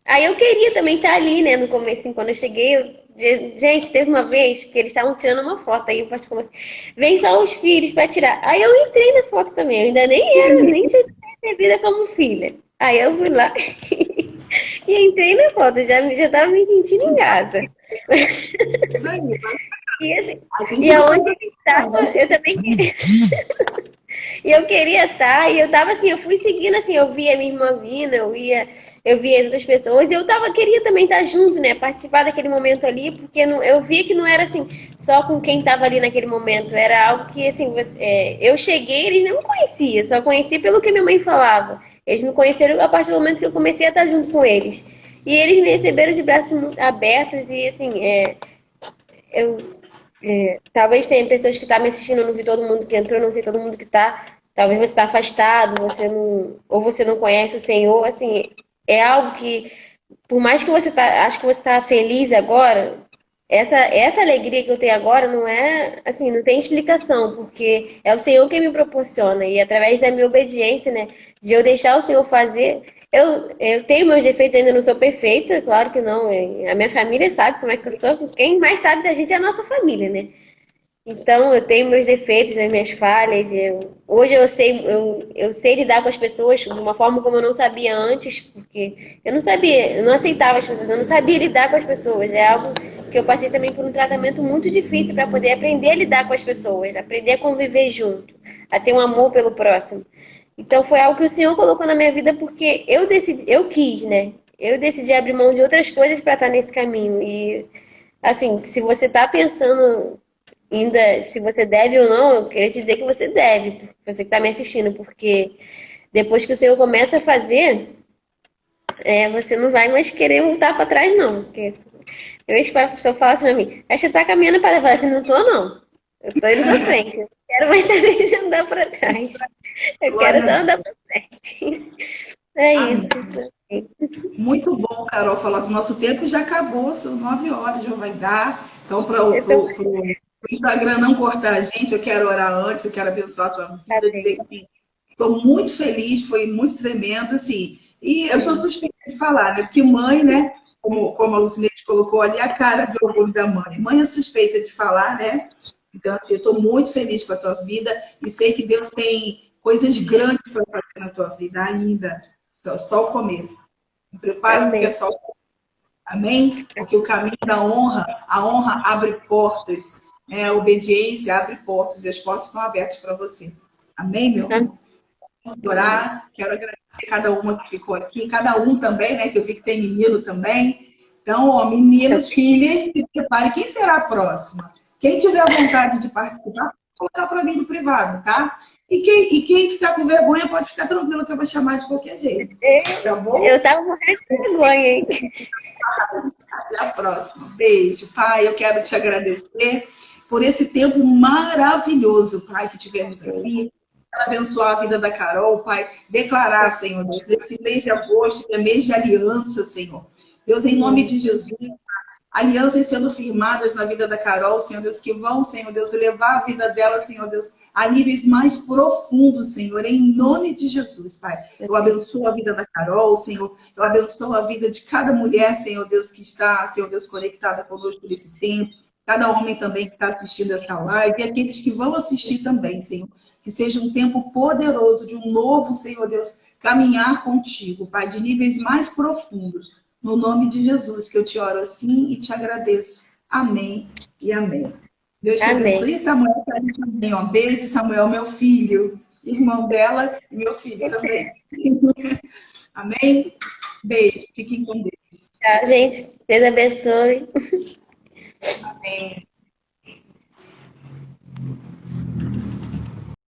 Aí eu queria também estar ali, né, no começo, quando eu cheguei, gente, teve uma vez que eles estavam tirando uma foto, aí o pastor falou assim, vem só os filhos para tirar. Aí eu entrei na foto também, eu ainda nem tinha recebida como filha. Aí eu fui lá e entrei na foto, já tava me sentindo em casa. Isso aí. E, assim, A gente e não aonde sabe. ele estava, eu também queria. E eu queria estar, e eu tava assim, eu fui seguindo assim, eu via a minha irmã vindo, eu via as outras pessoas, e queria também estar junto, né? Participar daquele momento ali, porque eu via que não era assim, só com quem estava ali naquele momento, era algo que assim, eu cheguei, eles não me conheciam, só conhecia pelo que minha mãe falava. Eles me conheceram a partir do momento que eu comecei a estar junto com eles. E eles me receberam de braços muito abertos, e assim, eu talvez tenha pessoas que estão me assistindo, eu não vi todo mundo que entrou, não sei todo mundo que está. Talvez você está afastado, ou você não conhece o Senhor. Assim, é algo que, por mais que acho que você está feliz agora, essa alegria que eu tenho agora não é, assim, não tem explicação, porque é o Senhor que me proporciona e através da minha obediência, né, de eu deixar o Senhor fazer. Eu tenho meus defeitos, ainda não sou perfeita, claro que não. A minha família sabe como é que eu sou. Quem mais sabe da gente é a nossa família, né? Então, eu tenho meus defeitos, as minhas falhas. Hoje eu sei lidar com as pessoas de uma forma como eu não sabia antes, porque eu não sabia, eu não aceitava as pessoas, eu não sabia lidar com as pessoas. É algo que eu passei também por um tratamento muito difícil para poder aprender a lidar com as pessoas, aprender a conviver junto, a ter um amor pelo próximo. Então foi algo que o Senhor colocou na minha vida porque eu decidi, eu quis, né? Eu decidi abrir mão de outras coisas para estar nesse caminho. E assim, se você está pensando ainda se você deve ou não, eu queria te dizer que você deve, você que está me assistindo, porque depois que o Senhor começa a fazer, você não vai mais querer voltar para trás, não. Porque eu espero que a pessoa fale assim pra mim, aí você tá caminhando para levar assim, não tô, não. Eu tô indo pra frente. Eu não quero mais saber de andar para trás. Eu quero Glória só a andar Deus. para frente. É isso. Amém. Muito bom, Carol, falar que o nosso tempo já acabou, são 9 horas, já vai dar. Então, para Eu tô o Instagram não cortar a gente, eu quero orar antes, eu quero abençoar a tua tá vida, bem. dizer que estou muito feliz, foi muito tremendo, assim. E eu sou suspeita de falar, né? Porque mãe, né? Como a Lucinete colocou ali, a cara de orgulho da mãe. Mãe é suspeita de falar, né? Então, assim, eu estou muito feliz com a tua vida e sei que Deus tem coisas grandes para fazer na tua vida ainda. Só o começo. Me prepara, porque é Amém. só o começo. Amém? Porque o caminho da honra, a honra abre portas, né? A obediência abre portas e as portas estão abertas para você. Amém, meu Amém. amor? Vamos orar. Quero agradecer cada uma que ficou aqui, cada um também, né? Que eu vi que tem menino também. Então, ó, meninos, filhas, se prepare. Quem será a próxima? Quem tiver vontade de participar, pode colocar para mim no privado, tá? E quem ficar com vergonha pode ficar tranquilo que eu vou chamar de qualquer jeito. Tá bom? Eu tava morrendo de vergonha, hein? Até a próxima. Beijo, Pai. Eu quero te agradecer por esse tempo maravilhoso, Pai, que tivemos aqui. Abençoar a vida da Carol, Pai. Declarar, Senhor Deus, nesse mês de agosto, que é mês de aliança, Senhor. Deus, em nome de Jesus, alianças sendo firmadas na vida da Carol, Senhor Deus, que vão, Senhor Deus, levar a vida dela, Senhor Deus, a níveis mais profundos, Senhor, em nome de Jesus, Pai. Eu abençoo a vida da Carol, Senhor, eu abençoo a vida de cada mulher, Senhor Deus, que está, Senhor Deus, conectada conosco nesse tempo, cada homem também que está assistindo essa live, e aqueles que vão assistir também, Senhor, que seja um tempo poderoso de um novo, Senhor Deus, caminhar contigo, Pai, de níveis mais profundos. No nome de Jesus, que eu te oro assim e te agradeço. Amém e amém. Deus te Amém. abençoe. E Samuel tá ali também, ó. Beijo, Samuel, meu filho. Irmão dela e meu filho também. Amém? Beijo. Fiquem com Deus. Tchau, gente. Deus abençoe.